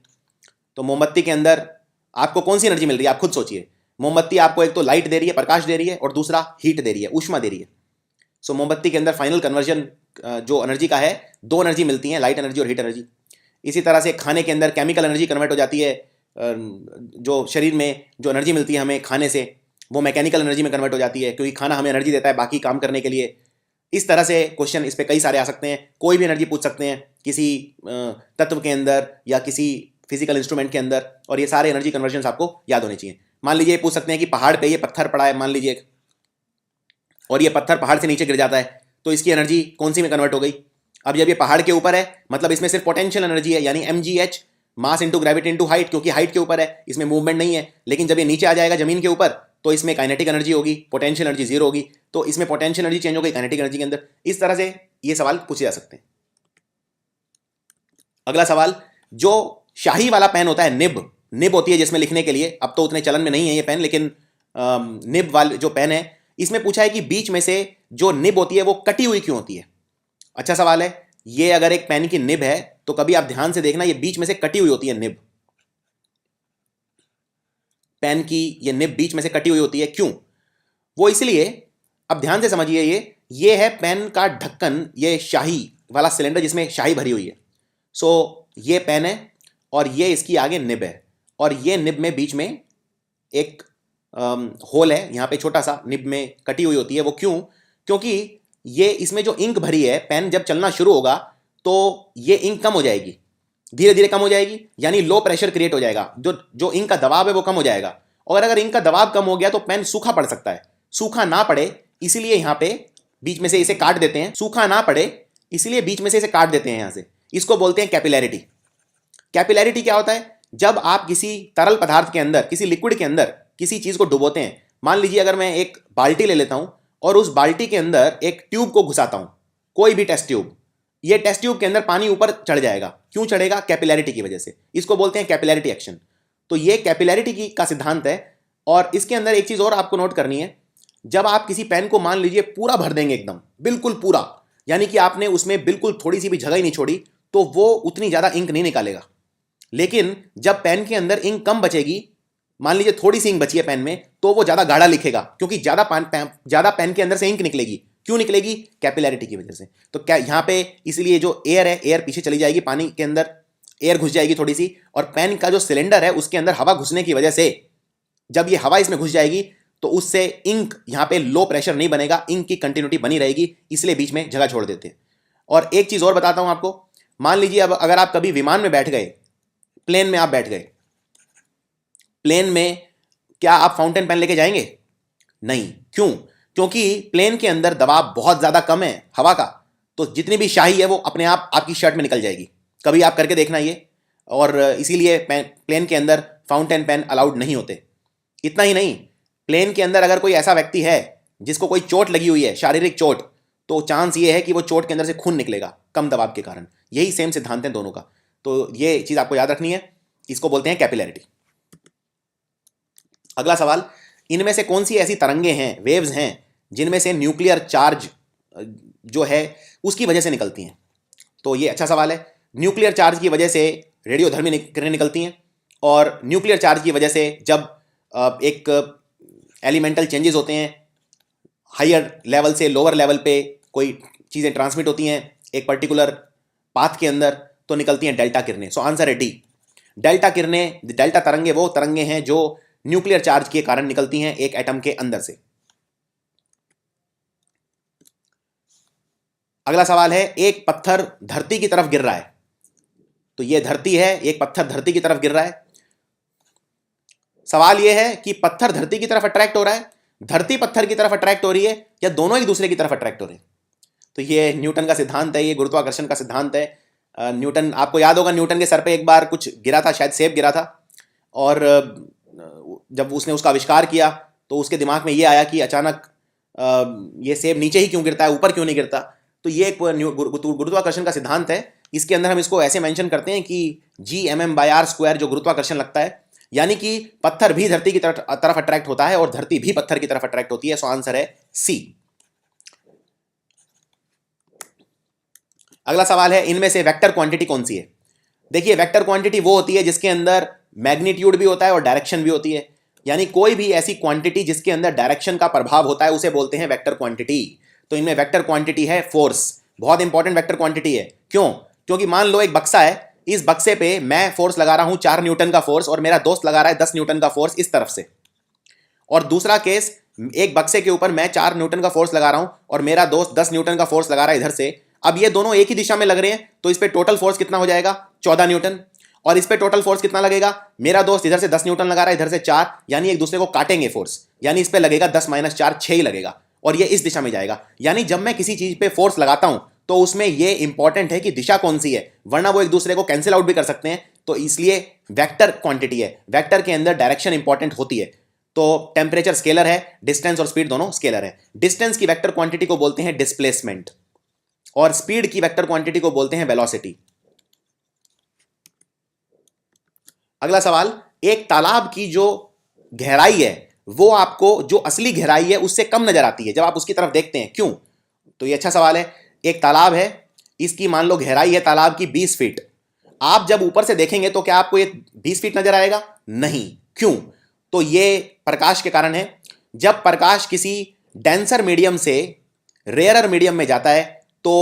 [SPEAKER 1] तो मोमबत्ती के अंदर आपको कौन सी एनर्जी मिल रही है? आप खुद सोचिए। मोमबत्ती आपको एक तो लाइट दे रही है, प्रकाश दे रही है, और दूसरा हीट दे रही है, ऊष्मा दे रही है। सो मोमबत्ती के अंदर फाइनल कन्वर्जन जो एनर्जी का है, दो एनर्जी मिलती है, लाइट एनर्जी और हीट एनर्जी। इसी तरह से खाने के अंदर केमिकल एनर्जी कन्वर्ट हो जाती है, जो शरीर में जो एनर्जी मिलती है हमें खाने से, वो मैकेनिकल एनर्जी में कन्वर्ट हो जाती है, क्योंकि खाना हमें एनर्जी देता है बाकी काम करने के लिए। इस तरह से क्वेश्चन इस पर कई सारे आ सकते हैं। कोई भी एनर्जी पूछ सकते हैं किसी तत्व के अंदर या किसी फिजिकल इंस्ट्रूमेंट के अंदर, और ये सारे एनर्जी कन्वर्जन आपको याद होने चाहिए। मान लीजिए पूछ सकते हैं कि पहाड़ पे ये पत्थर पड़ा है मान लीजिए, और ये पत्थर पहाड़ से नीचे गिर जाता है, तो इसकी एनर्जी कौन सी में कन्वर्ट हो गई? अब जब ये पहाड़ के ऊपर है, मतलब इसमें सिर्फ पोटेंशियल एनर्जी है, यानी mgh, mass into gravity into height, क्योंकि हाइट के ऊपर है, इसमें मूवमेंट नहीं है। लेकिन जब ये नीचे आ जाएगा जमीन के ऊपर, तो इसमें काइनेटिक एनर्जी होगी, पोटेंशियल एनर्जी जीरो होगी, तो इसमें पोटेंशियल एनर्जी चेंज हो गई काइनेटिक एनर्जी के अंदर। इस तरह से ये सवाल पूछे जा सकते हैं। अगला सवाल, जो शाही वाला पेन होता है, निब होती है जिसमें लिखने के लिए, अब तो उतने चलन में नहीं है ये पेन, लेकिन निब वाले जो पेन है, इसमें पूछा है कि बीच में से जो निब होती है वो कटी हुई क्यों होती है। अच्छा सवाल है ये। अगर एक पेन की निब है तो कभी आप ध्यान से देखना, ये बीच में से कटी हुई होती है निब, पेन की ये निब बीच में से कटी हुई होती है। क्यों? वो इसलिए, अब ध्यान से समझिए, ये है पेन का ढक्कन, ये शाही वाला सिलेंडर जिसमें शाही भरी हुई है। सो ये पेन है और ये इसकी आगे निब है, और ये निब में बीच में एक होल है, यहाँ पे छोटा सा निब में कटी हुई होती है। वो क्यों? क्योंकि ये इसमें जो इंक भरी है, पेन जब चलना शुरू होगा तो ये इंक कम हो जाएगी, धीरे धीरे कम हो जाएगी, यानी लो प्रेशर क्रिएट हो जाएगा, जो इंक का दबाव है वो कम हो जाएगा। और अगर इंक का दबाव कम हो गया तो पेन सूखा पड़ सकता है। सूखा ना पड़े इसीलिए यहाँ पे बीच में से इसे काट देते हैं, सूखा ना पड़े इसलिए बीच में से इसे काट देते हैं यहाँ से। इसको बोलते हैं कैपिलैरिटी। कैपिलैरिटी क्या होता है? जब आप किसी तरल पदार्थ के अंदर, किसी लिक्विड के अंदर किसी चीज को डुबोते हैं, मान लीजिए अगर मैं एक बाल्टी ले लेता हूं और उस बाल्टी के अंदर एक ट्यूब को घुसाता हूं, कोई भी टेस्ट ट्यूब, ये टेस्ट ट्यूब के अंदर पानी ऊपर चढ़ जाएगा। क्यों चढ़ेगा? कैपिलैरिटी की वजह से। इसको बोलते हैं कैपिलैरिटी एक्शन। तो ये कैपिलैरिटी की का सिद्धांत है। और इसके अंदर एक चीज और आपको नोट करनी है, जब आप किसी पेन को मान लीजिए पूरा भर देंगे, एकदम बिल्कुल पूरा, यानी कि आपने उसमें बिल्कुल थोड़ी सी भी जगह ही नहीं छोड़ी, तो वो उतनी ज्यादा इंक नहीं निकालेगा। लेकिन जब पेन के अंदर इंक कम बचेगी, मान लीजिए थोड़ी सी इंक बची है पेन में, तो वो ज्यादा गाढ़ा लिखेगा, क्योंकि ज्यादा पेन के अंदर से इंक निकलेगी। क्यों निकलेगी? कैपिलैरिटी की वजह से। तो क्या यहाँ पे इसलिए जो एयर है, एयर पीछे चली जाएगी, पानी के अंदर एयर घुस जाएगी थोड़ी सी, और पेन का जो सिलेंडर है उसके अंदर हवा घुसने की वजह से, जब ये हवा इसमें घुस जाएगी तो उससे इंक यहाँ पे लो प्रेशर नहीं बनेगा, इंक की कंटिन्यूटी बनी रहेगी, इसलिए बीच में जगह छोड़ देते हैं। और एक चीज और बताता हूं आपको, मान लीजिए अब अगर आप कभी विमान में बैठ गए, प्लेन में आप बैठ गए, प्लेन में क्या आप फाउंटेन पेन लेके जाएंगे? नहीं। क्यों? क्योंकि प्लेन के अंदर दबाव बहुत ज्यादा कम है हवा का, तो जितनी भी शाही है वो अपने आप आपकी शर्ट में निकल जाएगी। कभी आप करके देखना ये। और इसीलिए प्लेन के अंदर फाउंटेन पेन अलाउड नहीं होते। इतना ही नहीं, प्लेन के अंदर अगर कोई ऐसा व्यक्ति है जिसको कोई चोट लगी हुई है, शारीरिक चोट, तो चांस ये है कि वो चोट के अंदर से खून निकलेगा कम दबाव के कारण। यही सेम सिद्धांत है दोनों का। तो ये चीज आपको याद रखनी है, इसको बोलते हैं कैपिलैरिटी। अगला सवाल, इनमें से कौन सी ऐसी तरंगे हैं, वेव्स हैं, जिनमें से न्यूक्लियर चार्ज जो है उसकी वजह से निकलती हैं। तो ये अच्छा सवाल है। न्यूक्लियर चार्ज की वजह से रेडियोधर्मी किरणें निकलती हैं, और न्यूक्लियर चार्ज की वजह से जब एक एलिमेंटल चेंजेस होते हैं, हायर लेवल से लोअर लेवल पे कोई चीज़ें ट्रांसमिट होती हैं एक पर्टिकुलर पाथ के अंदर, तो निकलती हैं डेल्टा किरणें। सो आंसर है डी, डेल्टा किरणें, डेल्टा तरंगे वो तरंगे हैं जो न्यूक्लियर चार्ज के कारण निकलती हैं एक एटम के अंदर से। अगला सवाल है, एक पत्थर धरती की तरफ गिर रहा है। तो ये धरती है, एक पत्थर धरती की तरफ गिर रहा है। सवाल यह है कि पत्थर धरती की तरफ अट्रैक्ट हो रहा है, धरती पत्थर की तरफ अट्रैक्ट हो रही है, या दोनों एक दूसरे की तरफ अट्रैक्ट हो रहे हैं। तो ये न्यूटन का सिद्धांत है, ये गुरुत्वाकर्षण का सिद्धांत है। न्यूटन, आपको याद होगा न्यूटन के सर पे एक बार कुछ गिरा था, शायद सेब गिरा था, और जब उसने उसका आविष्कार किया तो उसके दिमाग में ये आया कि अचानक ये सेब नीचे ही क्यों गिरता है, ऊपर क्यों नहीं गिरता। तो ये एक गुरुत्वाकर्षण का सिद्धांत है। इसके अंदर हम इसको ऐसे मेंशन करते हैं कि G/m/r² जो गुरुत्वाकर्षण लगता है, यानी कि पत्थर भी धरती की तरफ अट्रैक्ट होता है और धरती भी पत्थर की तरफ अट्रैक्ट होती है। सो आंसर है सी। अगला सवाल है, इनमें से वेक्टर क्वांटिटी कौन सी है। देखिए, वेक्टर क्वांटिटी वो होती है जिसके अंदर मैग्नीट्यूड भी होता है और डायरेक्शन भी होती है, यानी कोई भी ऐसी क्वांटिटी जिसके अंदर डायरेक्शन का प्रभाव होता है उसे बोलते हैं वेक्टर क्वांटिटी। तो इनमें वेक्टर क्वांटिटी है फोर्स, बहुत इंपॉर्टेंट वेक्टर क्वांटिटी है। क्यों? क्योंकि मान लो एक बक्सा है, इस बक्से पे मैं फोर्स लगा रहा हूं 4 न्यूटन का फोर्स, और मेरा दोस्त लगा रहा है 10 न्यूटन का फोर्स इस तरफ से। और दूसरा केस, एक बक्से के ऊपर मैं 4 न्यूटन का फोर्स लगा रहा हूं और मेरा दोस्त 10 न्यूटन का फोर्स लगा रहा है इधर से। अब ये दोनों एक ही दिशा में लग रहे हैं, तो इस पे टोटल फोर्स कितना हो जाएगा, 14 न्यूटन। और इस पे टोटल फोर्स कितना लगेगा, मेरा दोस्त इधर से 10 न्यूटन लगा रहा है, इधर से 4, यानी एक दूसरे को काटेंगे फोर्स, यानी इस पे लगेगा 10 - 4 6 ही लगेगा, और ये इस दिशा में जाएगा। यानी जब मैं किसी चीज पे फोर्स लगाता हूं तो उसमें ये इंपॉर्टेंट है कि दिशा कौन सी है, वरना वो एक दूसरे को कैंसिल आउट भी कर सकते हैं। तो इसलिए वेक्टर क्वांटिटी है, वेक्टर के अंदर डायरेक्शन इंपॉर्टेंट होती है। तो टेम्परेचर स्केलर है, डिस्टेंस और स्पीड दोनों स्केलर है। डिस्टेंस की वेक्टर क्वांटिटी को बोलते हैं डिस्प्लेसमेंट, और स्पीड की वेक्टर क्वांटिटी को बोलते हैं वेलोसिटी। अगला सवाल, एक तालाब की जो गहराई है वो आपको जो असली गहराई है उससे कम नजर आती है जब आप उसकी तरफ देखते हैं, क्यों? तो ये अच्छा सवाल है। एक तालाब है, इसकी मान लो गहराई है तालाब की 20 फीट। आप जब ऊपर से देखेंगे तो क्या आपको ये 20 फीट नजर आएगा? नहीं। क्यों? तो ये प्रकाश के कारण है। जब प्रकाश किसी डेंसर मीडियम से रेयरर मीडियम में जाता है तो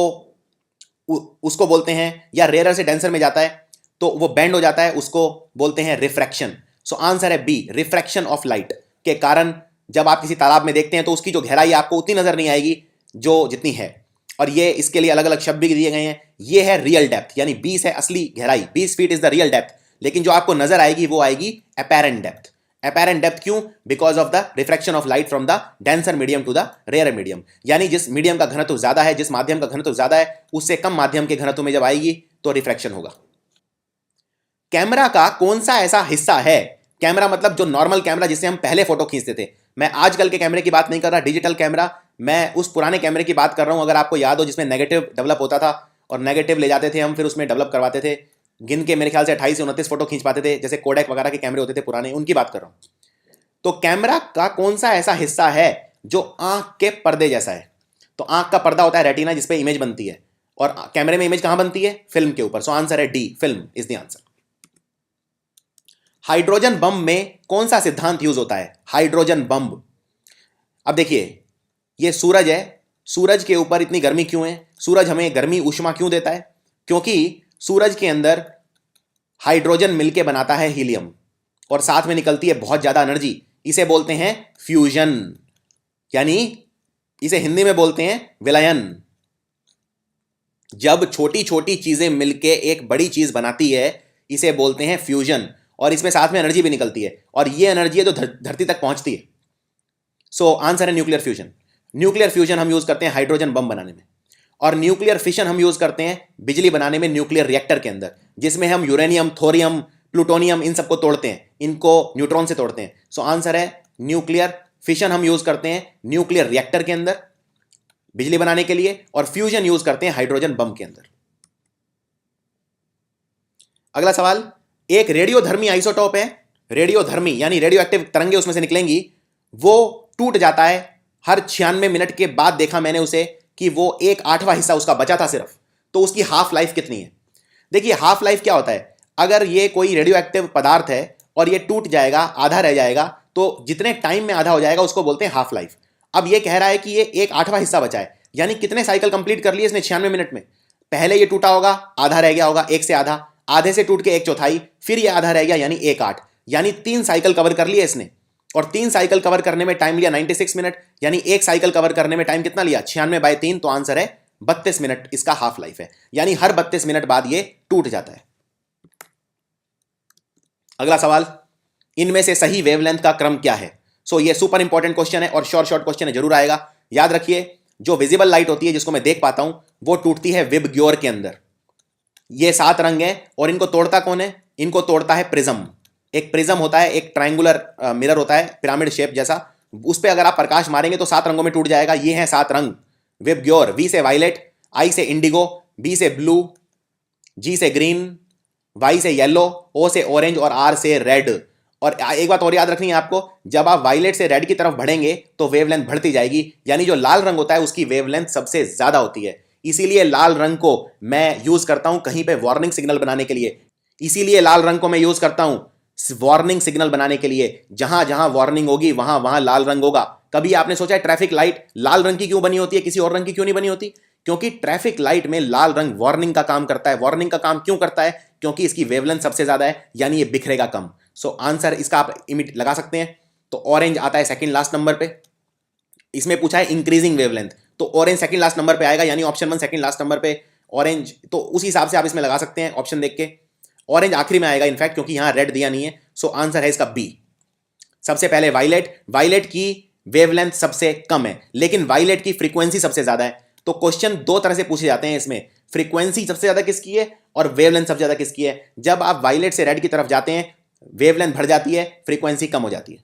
[SPEAKER 1] उसको बोलते हैं, या रेयरर से डेंसर में जाता है तो वो बेंड हो जाता है, उसको बोलते हैं रिफ्रैक्शन। सो आंसर है बी, रिफ्रैक्शन ऑफ लाइट के कारण जब आप किसी तालाब में देखते हैं तो उसकी जो गहराई आपको उतनी नजर नहीं आएगी जो जितनी है। और ये इसके लिए अलग अलग शब्द भी दिए गए हैं। ये है रियल डेप्थ, यानी 20 है असली गहराई, 20 feet is the real depth. लेकिन जो आपको नजर आएगी वो आएगी अपेरेंट डेप्थ। अपेरेंट डेप्थ क्यों? Because of the refraction of light from the denser medium to the rare medium. यानी जिस मीडियम का घनत्व ज्यादा है, जिस माध्यम का घनत्व ज्यादा है, उससे कम माध्यम के घनत्व में जब आएगी तो रिफ्रैक्शन होगा। कैमरा का कौन सा ऐसा हिस्सा है, कैमरा मतलब जो नॉर्मल कैमरा जिससे हम पहले फोटो खींचते थे, मैं आजकल के कैमरे की बात नहीं कर रहा, डिजिटल कैमरा, मैं उस पुराने कैमरे की बात कर रहा हूं। अगर आपको याद हो, जिसमें नेगेटिव डेवलप होता था और नेगेटिव ले जाते थे हम, फिर उसमें डेवलप करवाते थे, गिन के मेरे ख्याल से 28 से 29 फोटो खींच पाते थे, जैसे कोडेक वगैरह के कैमरे होते थे पुराने, उनकी बात कर रहा हूं। तो कैमरा का कौन सा ऐसा हिस्सा है जो आंख के पर्दे जैसा है? तो आंख का पर्दा होता है रेटिना, जिसपे इमेज बनती है, और कैमरे में इमेज कहां बनती है? फिल्म के ऊपर। सो आंसर है D, film is the answer. Hydrogen bomb में कौन सा सिद्धांत यूज होता है? Hydrogen bomb. अब देखिए, ये सूरज है, सूरज के ऊपर इतनी गर्मी क्यों है? सूरज हमें गर्मी ऊष्मा क्यों देता है? क्योंकि सूरज के अंदर हाइड्रोजन मिलके बनाता है हीलियम, और साथ में निकलती है बहुत ज्यादा एनर्जी। इसे बोलते हैं फ्यूजन, यानी इसे हिंदी में बोलते हैं विलयन। जब छोटी छोटी चीजें मिलके एक बड़ी चीज बनाती है, इसे बोलते हैं फ्यूजन, और इसमें साथ में एनर्जी भी निकलती है, और ये एनर्जी है जो धरती तक पहुंचती है। सो आंसर है न्यूक्लियर फ्यूजन। न्यूक्लियर फ्यूजन हम यूज करते हैं हाइड्रोजन बम बनाने में, और न्यूक्लियर फिशन हम यूज करते हैं बिजली बनाने में न्यूक्लियर रिएक्टर के अंदर, जिसमें हम यूरेनियम, थोरियम, प्लूटोनियम इन सबको तोड़ते हैं, इनको न्यूट्रॉन से तोड़ते हैं। सो आंसर है न्यूक्लियर फिशन हम यूज करते हैं न्यूक्लियर रिएक्टर के अंदर बिजली बनाने के लिए, और फ्यूजन यूज करते हैं हाइड्रोजन बम के अंदर। अगला सवाल, एक रेडियोधर्मी आइसोटोप है, रेडियोधर्मी यानी रेडियो एक्टिव तरंगे उसमें से निकलेंगी, वो टूट जाता है हर 96 मिनट के बाद, देखा मैंने उसे कि वो 1/8वां हिस्सा उसका बचा था सिर्फ, तो उसकी हाफ लाइफ कितनी है? देखिए हाफ लाइफ क्या होता है, अगर ये कोई रेडियो एक्टिव पदार्थ है और ये टूट जाएगा, आधा रह जाएगा, तो जितने टाइम में आधा हो जाएगा उसको बोलते हैं हाफ लाइफ। अब ये कह रहा है कि ये 1/8वां हिस्सा बचा है, यानी कितने साइकिल कंप्लीट कर लिए इसने 96 मिनट में। पहले ये टूटा होगा, आधा रह गया होगा, एक से आधा, आधे से टूट के 1/4, फिर ये आधा रह गया यानी 1/8, यानी 3 साइकिल कवर कर लिए इसने। और 3 साइकिल कवर करने में टाइम लिया 96 मिनट, यानी एक साइकिल कवर करने में टाइम कितना लिया? 96/3, तो आंसर है 32 मिनट इसका हाफ लाइफ है, यानी हर 32 मिनट बाद ये टूट जाता है। अगला सवाल, इनमें से सही वेवलेंथ का क्रम क्या है? सो ये सुपर इंपॉर्टेंट क्वेश्चन है और शॉर्ट क्वेश्चन है, जरूर आएगा। याद रखिए, जो विजिबल लाइट होती है जिसको मैं देख पाता हूं, वो टूटती है विबग्योर के अंदर। ये 7 रंग हैं और इनको तोड़ता कौन है? इनको तोड़ता है प्रिज्म। एक प्रिज्म होता है, एक ट्रायंगुलर मिरर होता है पिरामिड शेप जैसा, उस पर अगर आप प्रकाश मारेंगे तो 7 रंगों में टूट जाएगा। ये हैं 7 रंग विबग्योर। वी से वायलेट, आई से इंडिगो, बी से ब्लू, जी से ग्रीन, वाई से येलो, ओ से ऑरेंज और आर से रेड। और एक बात और याद रखनी है आपको, जब आप वायलेट से रेड की तरफ बढ़ेंगे तो वेवलेंथ बढ़ती जाएगी, यानी जो लाल रंग होता है उसकी वेवलेंथ सबसे ज्यादा होती है। इसीलिए लाल रंग को मैं यूज करता हूं कहीं पे वार्निंग सिग्नल बनाने के लिए। इसीलिए लाल रंग को मैं यूज करता हूं वार्निंग सिग्नल बनाने के लिए। जहां जहां वार्निंग होगी वहां वहां लाल रंग होगा। कभी आपने सोचा है ट्रैफिक लाइट लाल रंग की क्यों बनी होती है, किसी और रंग की क्यों नहीं बनी होती? क्योंकि ट्रैफिक लाइट में लाल रंग वार्निंग का काम करता है। वार्निंग का काम क्यों करता है? क्योंकि इसकी वेवलेंथ सबसे ज्यादा है, यानी ये बिखरेगा कम। सो आंसर इसका आप इमिट लगा सकते हैं। तो ऑरेंज आता है सेकंड लास्ट नंबर पे। इसमें पूछा है इंक्रीजिंग वेवलेंथ, तो ऑरेंज सेकंड लास्ट नंबर पे आएगा, यानी ऑप्शन 1 सेकंड लास्ट नंबर पे ऑरेंज। तो उस हिसाब से आप इसमें लगा सकते हैं ऑप्शन देख के। ऑरेंज आखिरी में आएगा इनफैक्ट, क्योंकि यहां रेड दिया नहीं है। सो आंसर है इसका बी। सबसे पहले वायलेट, वायलेट की वेवलेंथ सबसे कम है, लेकिन वायलेट की फ्रीक्वेंसी सबसे ज्यादा है। तो क्वेश्चन 2 तरह से पूछे जाते हैं इसमें, फ्रीक्वेंसी सबसे ज्यादा किसकी है और वेवलेंथ सबसे ज्यादा किसकी है। जब आप वायलेट से रेड की तरफ जाते हैं, वेवलेंथ बढ़ जाती है, फ्रीक्वेंसी कम हो जाती है।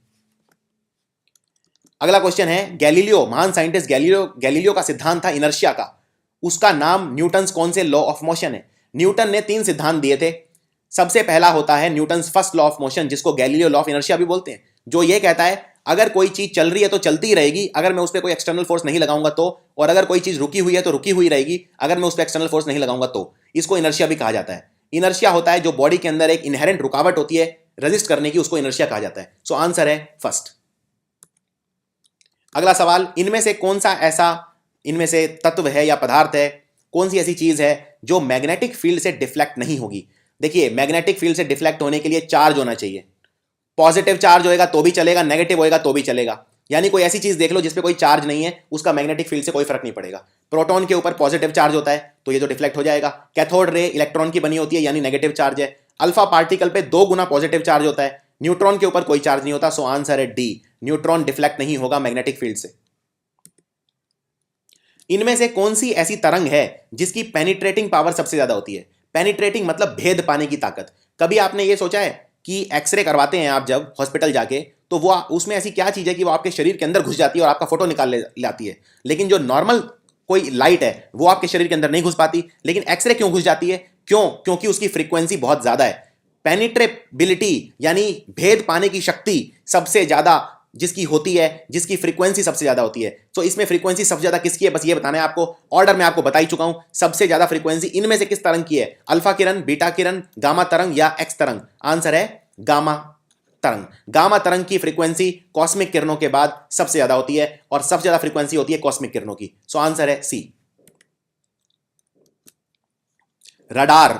[SPEAKER 1] अगला क्वेश्चन है, गैलीलियो, महान साइंटिस्ट गैलीलियो का सिद्धांत था इनर्शिया का, उसका नाम न्यूटन्स कौन से लॉ ऑफ मोशन है? न्यूटन ने 3 सिद्धांत दिए थे। सबसे पहला होता है Newton's first law of motion, जिसको गैलीलियो लॉ ऑफ इनर्शिया भी बोलते हैं, जो ये कहता है अगर कोई चीज चल रही है तो चलती ही रहेगी, अगर मैं उस पर कोई एक्सटर्नल फोर्स नहीं लगाऊंगा तो, और अगर कोई चीज रुकी हुई है तो रुकी हुई रहेगी, अगर मैं उस पर एक्सटर्नल फोर्स नहीं लगाऊंगा तो। इसको इनर्शिया भी कहा जाता है। इनर्शिया होता है जो बॉडी के अंदर एक इनहेरेंट रुकावट होती है रेजिस्ट करने की, उसको इनर्शिया कहा जाता है। सो आंसर है फर्स्ट। अगला सवाल, इनमें से कौन सा ऐसा इनमें से तत्व है या पदार्थ है, कौन सी ऐसी चीज है जो मैग्नेटिक फील्ड से डिफ्लेक्ट नहीं होगी? देखिए, मैग्नेटिक फील्ड से डिफ्लेक्ट होने के लिए चार्ज होना चाहिए। पॉजिटिव चार्ज होएगा तो भी चलेगा, नेगेटिव होएगा तो भी चलेगा। यानी कोई ऐसी चीज देख लो जिसपे कोई चार्ज नहीं है, उसका मैग्नेटिक फील्ड से कोई फर्क नहीं पड़ेगा। प्रोटॉन के ऊपर पॉजिटिव चार्ज होता है तो ये जो डिफ्लेक्ट हो जाएगा। कैथोड रे इलेक्ट्रॉन की बनी होती है, यानी नेगेटिव चार्ज है। अल्फा पार्टिकल पे 2 गुना पॉजिटिव चार्ज होता है। न्यूट्रॉन के ऊपर कोई चार्ज नहीं होता। सो आंसर है डी, न्यूट्रॉन डिफ्लेक्ट नहीं होगा मैग्नेटिक फील्ड से। इनमें से कौन सी ऐसी तरंग है जिसकी पेनिट्रेटिंग पावर सबसे ज्यादा होती है? पेनिट्रेटिंग मतलब भेद पाने की ताकत। कभी आपने ये सोचा है कि एक्सरे करवाते हैं आप जब हॉस्पिटल जाके, तो वो उसमें ऐसी क्या चीज है कि वो आपके शरीर के अंदर घुस जाती है और आपका फोटो निकाल लाती है, लेकिन जो नॉर्मल कोई लाइट है वो आपके शरीर के अंदर नहीं घुस पाती, लेकिन एक्सरे क्यों घुस जाती है? क्यों? क्योंकि उसकी फ्रीक्वेंसी बहुत ज्यादा है। पेनिट्रेबिलिटी यानी भेद पाने की शक्ति सबसे ज्यादा जिसकी होती है, जिसकी फ्रीक्वेंसी सबसे ज्यादा होती है। तो इसमें फ्रीक्वेंसी सबसे ज्यादा किसकी है, बस ये बताना है आपको। ऑर्डर में आपको बता ही चुका हूं। सबसे ज्यादा फ्रीक्वेंसी इनमें से किस तरंग की है? अल्फा किरण, बीटा किरण, गामा तरंग या एक्स तरंग? आंसर है गामा तरंग। गामा तरंग की फ्रीक्वेंसी कॉस्मिक किरणों के बाद सबसे ज्यादा होती है और सबसे ज्यादा फ्रीक्वेंसी होती है कॉस्मिक किरणों की। सो आंसर है सी। रडार,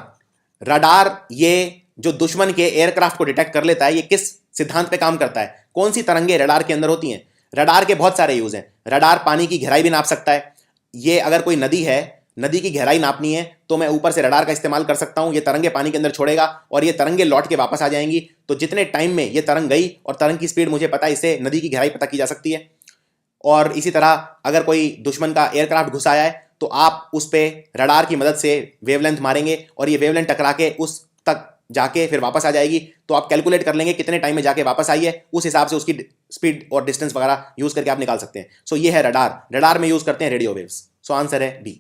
[SPEAKER 1] रडार ये जो दुश्मन के एयरक्राफ्ट को डिटेक्ट कर लेता है, ये किस सिद्धांत पे काम करता है? कौन सी तरंगे रडार के अंदर होती हैं? रडार के बहुत सारे यूज हैं। रडार पानी की गहराई भी नाप सकता है। ये अगर कोई नदी है, नदी की गहराई नापनी है तो मैं ऊपर से रडार का इस्तेमाल कर सकता हूं। ये तरंगे पानी के अंदर छोड़ेगा और ये तरंगे लौट के वापस आ जाएंगी। तो जितने टाइम में ये तरंग गई और तरंग की स्पीड मुझे पता है, इससे नदी की गहराई पता की जा सकती है। और इसी तरह अगर कोई दुश्मन का एयरक्राफ्ट घुस आया है तो आप उस पर रडार की मदद से वेवलेंथ मारेंगे और ये वेवलेंथ टकरा के उस तक जाके फिर वापस आ जाएगी। तो आप कैलकुलेट कर लेंगे कितने टाइम में जाके वापस आई है, उस हिसाब से उसकी स्पीड और डिस्टेंस वगैरह यूज करके आप निकाल सकते हैं। सो ये है रडार। रडार में यूज करते हैं रेडियो वेव्स। सो आंसर है बी।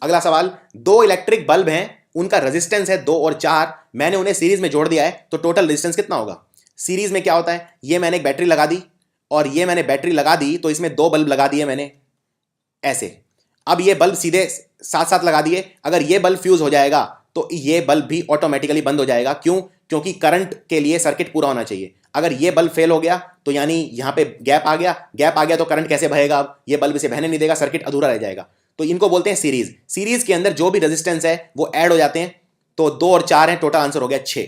[SPEAKER 1] अगला सवाल, 2 इलेक्ट्रिक बल्ब हैं, उनका रेजिस्टेंस है 2 और 4, मैंने उन्हें सीरीज में जोड़ दिया है, तो टोटल रेजिस्टेंस कितना होगा? सीरीज में क्या होता है, ये मैंने एक बैटरी लगा दी और ये मैंने बैटरी लगा दी, तो इसमें 2 बल्ब लगा दिए मैंने। ऐसे। अब ये बल्ब सीधे साथ साथ लगा दिए, अगर ये बल्ब फ्यूज हो जाएगा तो ये बल्ब भी ऑटोमेटिकली बंद हो जाएगा। क्यों? क्योंकि करंट के लिए सर्किट पूरा होना चाहिए। अगर ये बल्ब फेल हो गया तो यानी यहां पे गैप आ गया, गैप आ गया तो करंट कैसे बहेगा? अब ये बल्ब इसे बहने नहीं देगा, सर्किट अधूरा रह जाएगा। तो इनको बोलते हैं सीरीज। सीरीज के अंदर जो भी रेजिस्टेंस है वो ऐड हो जाते हैं, तो 2 और 4 है, टोटल आंसर हो गया 6।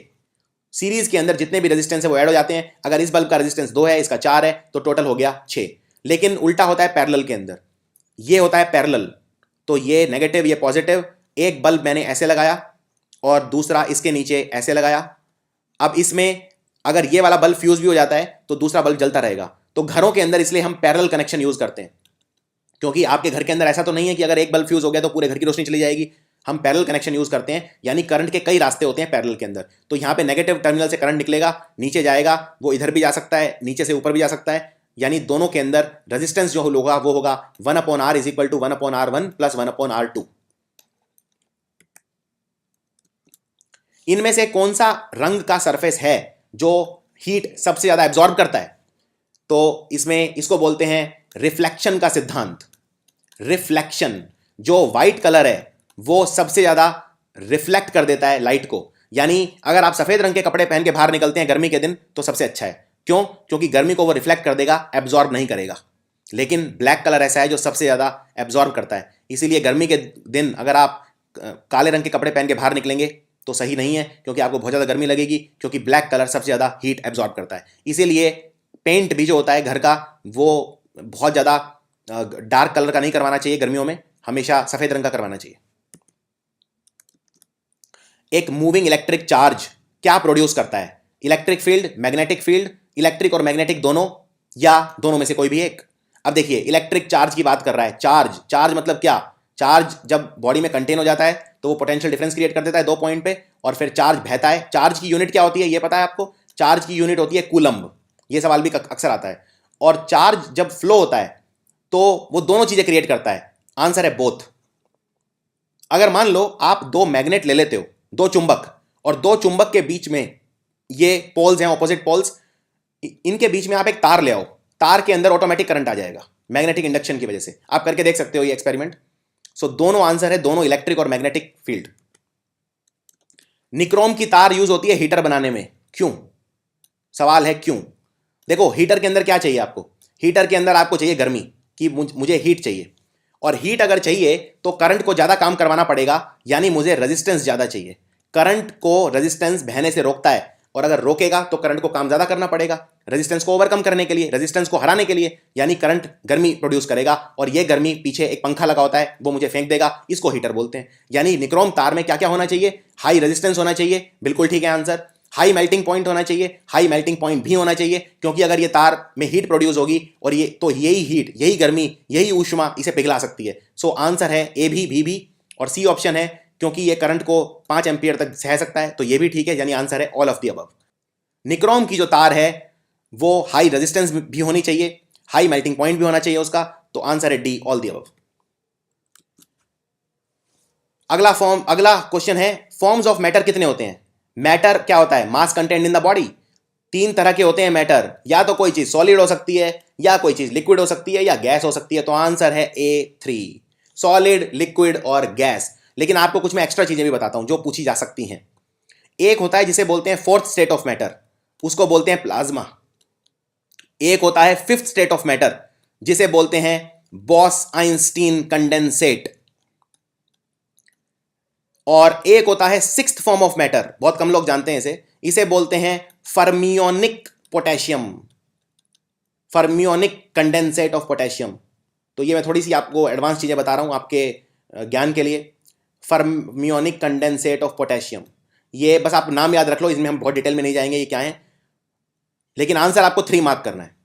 [SPEAKER 1] सीरीज के अंदर जितने भी रेजिस्टेंस है वो ऐड हो जाते हैं। अगर इस बल्ब का रेजिस्टेंस 2 है, इसका 4 है, तो टोटल हो गया 6। लेकिन उल्टा होता है पैरेलल के अंदर, ये होता है पैरेलल, तो ये नेगेटिव ये पॉजिटिव। एक बल्ब मैंने ऐसे लगाया और दूसरा इसके नीचे ऐसे लगाया। अब इसमें अगर ये वाला बल्ब फ्यूज भी हो जाता है तो दूसरा बल्ब जलता रहेगा। तो घरों के अंदर इसलिए हम पैरेलल कनेक्शन यूज करते हैं, क्योंकि आपके घर के अंदर ऐसा तो नहीं है कि अगर एक बल्ब फ्यूज हो गया तो पूरे घर की रोशनी चली जाएगी। हम पैरेलल कनेक्शन यूज करते हैं, यानी करंट के कई रास्ते होते हैं पैरेलल के अंदर। तो यहाँ पे नेगेटिव टर्मिनल से करंट निकलेगा, नीचे जाएगा, वो इधर भी जा सकता है, नीचे से ऊपर भी जा सकता है, यानी दोनों के अंदर रेजिस्टेंस जो होगा वो होगा 1/R is equal to 1/R1 plus 1/R2। इनमें से कौन सा रंग का सरफेस है जो हीट सबसे ज्यादा एब्जॉर्ब करता है? तो इसमें इसको बोलते हैं रिफ्लेक्शन का सिद्धांत। रिफ्लेक्शन, जो व्हाइट कलर है वो सबसे ज्यादा रिफ्लेक्ट कर देता है लाइट को। यानी अगर आप सफेद रंग के कपड़े पहन के बाहर निकलते हैं गर्मी के दिन तो सबसे अच्छा है। क्यों? क्योंकि गर्मी को वो रिफ्लेक्ट कर देगा, एब्जॉर्ब नहीं करेगा। लेकिन ब्लैक कलर ऐसा है जो सबसे ज्यादा एब्जॉर्ब करता है। इसीलिए गर्मी के दिन अगर आप काले रंग के कपड़े पहन के बाहर निकलेंगे तो सही नहीं है, क्योंकि आपको बहुत ज़्यादा गर्मी लगेगी, क्योंकि ब्लैक कलर सबसे ज़्यादा हीट एब्जॉर्ब करता है। इसीलिए पेंट भी जो होता है घर का वो बहुत ज़्यादा डार्क कलर का नहीं करवाना चाहिए गर्मियों में, हमेशा सफ़ेद रंग का करवाना चाहिए। एक मूविंग इलेक्ट्रिक चार्ज क्या प्रोड्यूस करता है? Electric field, magnetic field, electric और मैग्नेटिक दोनों, या दोनों में से कोई भी एक? अब देखिए, इलेक्ट्रिक चार्ज की बात कर रहा है। चार्ज, चार्ज मतलब क्या? चार्ज जब बॉडी में कंटेन हो जाता है तो वो पोटेंशियल डिफरेंस क्रिएट कर देता है 2 पॉइंट पे, और फिर चार्ज बहता है। चार्ज की यूनिट क्या होती है ये पता है आपको? चार्ज की यूनिट होती है कूलम्ब। ये सवाल भी अक्सर आता है। और चार्ज जब फ्लो होता है तो वो दोनों चीजें क्रिएट करता है। आंसर है बोथ। अगर मान लो आप 2 मैग्नेट ले लेते हो, 2 चुंबक, और 2 चुंबक के बीच में ये पोल्स हैं, ऑपोजिट पोल्स, इनके बीच में आप एक तार ले आओ, तार के अंदर ऑटोमेटिक करंट आ जाएगा मैग्नेटिक इंडक्शन की वजह से। आप करके देख सकते हो ये एक्सपेरिमेंट। सो दोनों आंसर है, दोनों इलेक्ट्रिक और मैग्नेटिक फील्ड। निक्रोम की तार यूज होती है हीटर बनाने में, क्यों? सवाल है क्यों। देखो, हीटर के अंदर क्या चाहिए आपको? हीटर के अंदर आपको चाहिए गर्मी, कि मुझे हीट चाहिए, और हीट अगर चाहिए तो करंट को ज्यादा काम करवाना पड़ेगा, यानी मुझे रेजिस्टेंस ज्यादा चाहिए। करंट को रेजिस्टेंस बहने से रोकता है, और अगर रोकेगा तो करंट को काम ज्यादा करना पड़ेगा रेजिस्टेंस को ओवरकम करने के लिए, रेजिस्टेंस को हराने के लिए, यानी करंट गर्मी प्रोड्यूस करेगा, और ये गर्मी पीछे एक पंखा लगा होता है वो मुझे फेंक देगा, इसको हीटर बोलते हैं। यानी निक्रोम तार में क्या क्या होना चाहिए? हाई रेजिस्टेंस होना चाहिए, बिल्कुल ठीक है आंसर। हाई मेल्टिंग पॉइंट होना चाहिए, हाई मेल्टिंग पॉइंट भी होना चाहिए, क्योंकि अगर ये तार में हीट प्रोड्यूस होगी और ये, तो यही हीट, यही गर्मी, यही ऊष्मा इसे पिघला सकती है। सो आंसर है ए भी, और सी ऑप्शन है, क्योंकि ये करंट को 5 एम्पियर तक सह सकता है, तो ये भी ठीक है, यानी आंसर है all of the above. Nichrome की जो तार है वो हाई रेजिस्टेंस भी होनी चाहिए, हाई मेल्टिंग पॉइंट भी होना चाहिए उसका, तो आंसर है डी, ऑल द अबव। अगला क्वेश्चन है, फॉर्म्स ऑफ मैटर कितने होते हैं? मैटर क्या होता है? मास कंटेंट इन द बॉडी। 3 तरह के होते हैं मैटर, या तो कोई चीज सॉलिड हो सकती है, या कोई चीज लिक्विड हो सकती है, या गैस हो सकती है। तो आंसर है A3, सॉलिड, लिक्विड और गैस। लेकिन आपको कुछ मैं एक्स्ट्रा चीजें भी बताता हूं जो पूछी जा सकती हैं। एक होता है जिसे बोलते हैं फोर्थ स्टेट ऑफ मैटर, उसको बोलते हैं प्लाज्मा। एक होता है फिफ्थ स्टेट ऑफ मैटर, जिसे बोलते हैं बॉस आइंस्टीन कंडेंसेट। और एक होता है सिक्स्थ फॉर्म ऑफ मैटर, बहुत कम लोग जानते हैं इसे बोलते हैं फर्मियोनिक पोटेशियम, फर्मियोनिक कंडेंसेट ऑफ पोटेशियम। तो ये मैं थोड़ी सी आपको एडवांस चीजें बता रहा हूं आपके ज्ञान के लिए। फर्मियोनिक कंडेंसेट ऑफ पोटेशियम, ये बस आप नाम याद रख लो, इसमें हम बहुत डिटेल में नहीं जाएंगे ये क्या है, लेकिन आंसर आपको 3 मार्क करना है।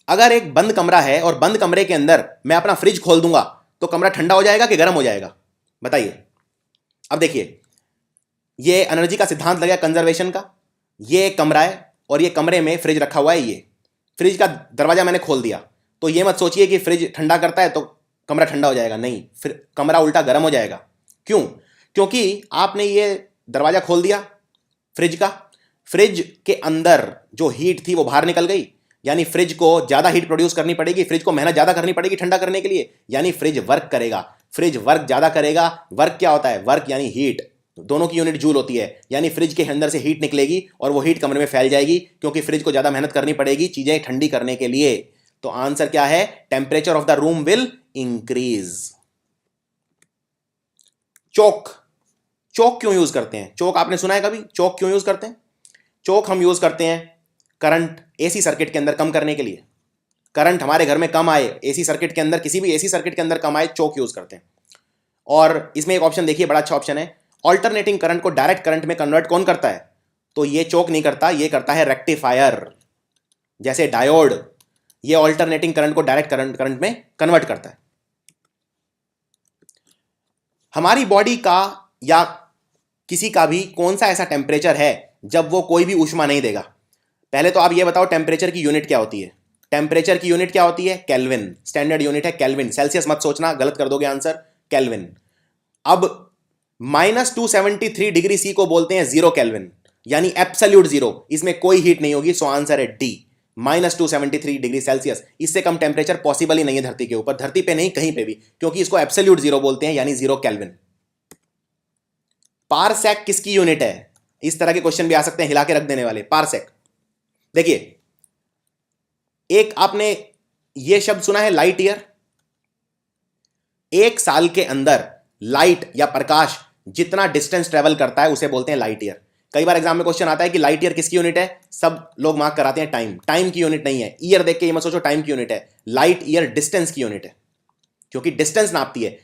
[SPEAKER 1] अगर एक बंद कमरा है और बंद कमरे के अंदर मैं अपना फ्रिज खोल दूंगा तो कमरा ठंडा हो जाएगा कि गर्म हो जाएगा? बताइए। अब देखिए, ये एनर्जी का सिद्धांत लगा कंजर्वेशन का। ये एक कमरा है और ये कमरे में फ्रिज रखा हुआ है। ये फ्रिज का दरवाजा मैंने खोल दिया, तो ये मत सोचिए कि फ्रिज ठंडा करता है तो कमरा ठंडा हो जाएगा, नहीं, फिर कमरा उल्टा गर्म हो जाएगा। क्यों? क्योंकि आपने ये दरवाजा खोल दिया फ्रिज का, फ्रिज के अंदर जो हीट थी वो बाहर निकल गई, यानी फ्रिज को ज़्यादा हीट प्रोड्यूस करनी पड़ेगी, फ्रिज को मेहनत ज़्यादा करनी पड़ेगी ठंडा करने के लिए, यानी फ्रिज वर्क करेगा, फ्रिज वर्क ज़्यादा करेगा। वर्क क्या होता है? वर्क यानी हीट, दोनों की यूनिट जूल होती है, यानी फ्रिज के अंदर से हीट निकलेगी और वो हीट कमरे में फैल जाएगी, क्योंकि फ्रिज को ज़्यादा मेहनत करनी पड़ेगी चीज़ें ठंडी करने के लिए। तो आंसर क्या है? Temperature of the room will increase. Choke, choke क्यों यूज करते हैं? चोक आपने सुना है कभी? चोक क्यों यूज करते हैं? चोक हम यूज करते हैं करंट एसी सर्किट के अंदर कम करने के लिए। करंट हमारे घर में कम आए, एसी सर्किट के अंदर, किसी भी एसी सर्किट के अंदर कम आए, चोक यूज करते हैं। और इसमें एक ऑप्शन देखिए, बड़ा अच्छा ऑप्शन है, ऑल्टरनेटिंग करंट को डायरेक्ट करंट में कन्वर्ट कौन करता है? तो ये चोक नहीं करता, ये करता है रेक्टिफायर, जैसे डायोड, ये ऑल्टरनेटिंग करंट को डायरेक्ट करंट में कन्वर्ट करता है। हमारी बॉडी का या किसी का भी कौन सा ऐसा टेम्परेचर है जब वो कोई भी ऊष्मा नहीं देगा? पहले तो आप ये बताओ टेम्परेचर की यूनिट क्या होती है? टेम्परेचर की यूनिट क्या होती है? केल्विन, स्टैंडर्ड यूनिट है केल्विन। सेल्सियस मत सोचना, गलत कर दोगे आंसर, केल्विन। अब -273 डिग्री सी को बोलते हैं जीरो केल्विन, यानी एब्सोल्यूट जीरो, इसमें कोई हीट नहीं होगी। सो आंसर है डी, -273 डिग्री सेल्सियस। इससे कम टेम्परेचर पॉसिबल ही नहीं है धरती के ऊपर, धरती पे नहीं कहीं पे भी, क्योंकि इसको एब्सोल्यूट जीरो बोलते हैं, यानी जीरो केल्विन। पारसेक किसकी यूनिट है? इस तरह के क्वेश्चन भी आ सकते हैं हिला के रख देने वाले। पारसेक, देखिए, एक आपने ये शब्द सुना है लाइट ईयर? एक साल के अंदर लाइट या प्रकाश जितना डिस्टेंस ट्रेवल करता है उसे बोलते हैं लाइट ईयर। कई बार एग्जाम में क्वेश्चन आता है कि लाइट ईयर किसकी यूनिट है? सब लोग मार्क कराते हैं टाइम, टाइम की यूनिट नहीं है। ईयर देख के ये मत सोचो टाइम की यूनिट है, लाइट ईयर डिस्टेंस की यूनिट है, क्योंकि डिस्टेंस नापती है।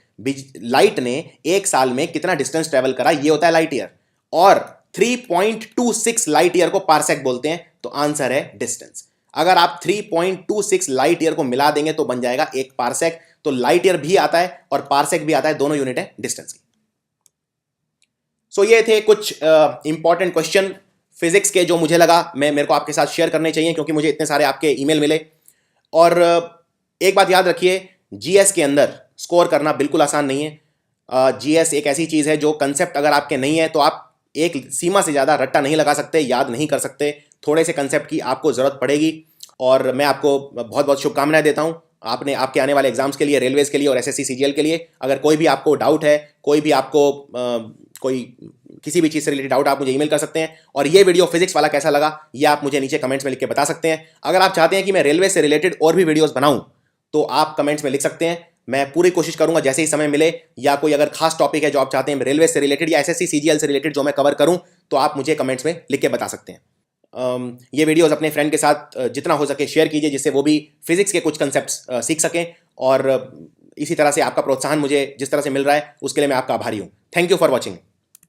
[SPEAKER 1] लाइट ने एक साल में कितना डिस्टेंस ट्रेवल करा, ये होता है लाइट ईयर। और 3.26 लाइट ईयर को पारसेक बोलते हैं। तो आंसर है डिस्टेंस। अगर आप 3.26 लाइट ईयर को मिला देंगे तो बन जाएगा एक पारसेक। तो लाइट ईयर भी आता है और पारसेक भी आता है, दोनों यूनिट है डिस्टेंस की। सो ये थे कुछ इंपॉर्टेंट क्वेश्चन फिजिक्स के जो मुझे लगा मेरे को आपके साथ शेयर करने चाहिए, क्योंकि मुझे इतने सारे आपके ईमेल मिले। और एक बात याद रखिए, जीएस के अंदर स्कोर करना बिल्कुल आसान नहीं है। जीएस एक ऐसी चीज़ है जो कंसेप्ट अगर आपके नहीं है तो आप एक सीमा से ज़्यादा रट्टा नहीं लगा सकते, याद नहीं कर सकते। थोड़े से कंसेप्ट की आपको ज़रूरत पड़ेगी। और मैं आपको बहुत बहुत शुभकामनाएं देता हूं आपने आपके आने वाले एग्जाम्स के लिए, रेलवेज़ के लिए और एसएससी सीजीएल के लिए। अगर कोई भी आपको डाउट है, कोई भी आपको कोई किसी भी चीज़ से रिलेटेड डाउट, आप मुझे ईमेल कर सकते हैं। और ये वीडियो फिजिक्स वाला कैसा लगा ये आप मुझे नीचे कमेंट्स में लिख के बता सकते हैं। अगर आप चाहते हैं कि मैं रेलवे से रिलेटेड और भी वीडियोस बनाऊं तो आप कमेंट्स में लिख सकते हैं। मैं पूरी कोशिश करूंगा जैसे ही समय मिले, या कोई अगर खास टॉपिक है जो आप चाहते हैं रेलवे से रिलेटेड या एसएससी सीजीएल से रिलेटेड जो मैं कवर करूं, तो आप मुझे कमेंट्स में लिख के बता सकते हैं। ये वीडियोस अपने फ्रेंड के साथ जितना हो सके शेयर कीजिए, जिससे वो भी फिजिक्स के कुछ कंसेप्ट्स सीख सकें। और इसी तरह से आपका प्रोत्साहन मुझे जिस तरह से मिल रहा है उसके लिए मैं आपका आभारी हूँ। Thank you for watching.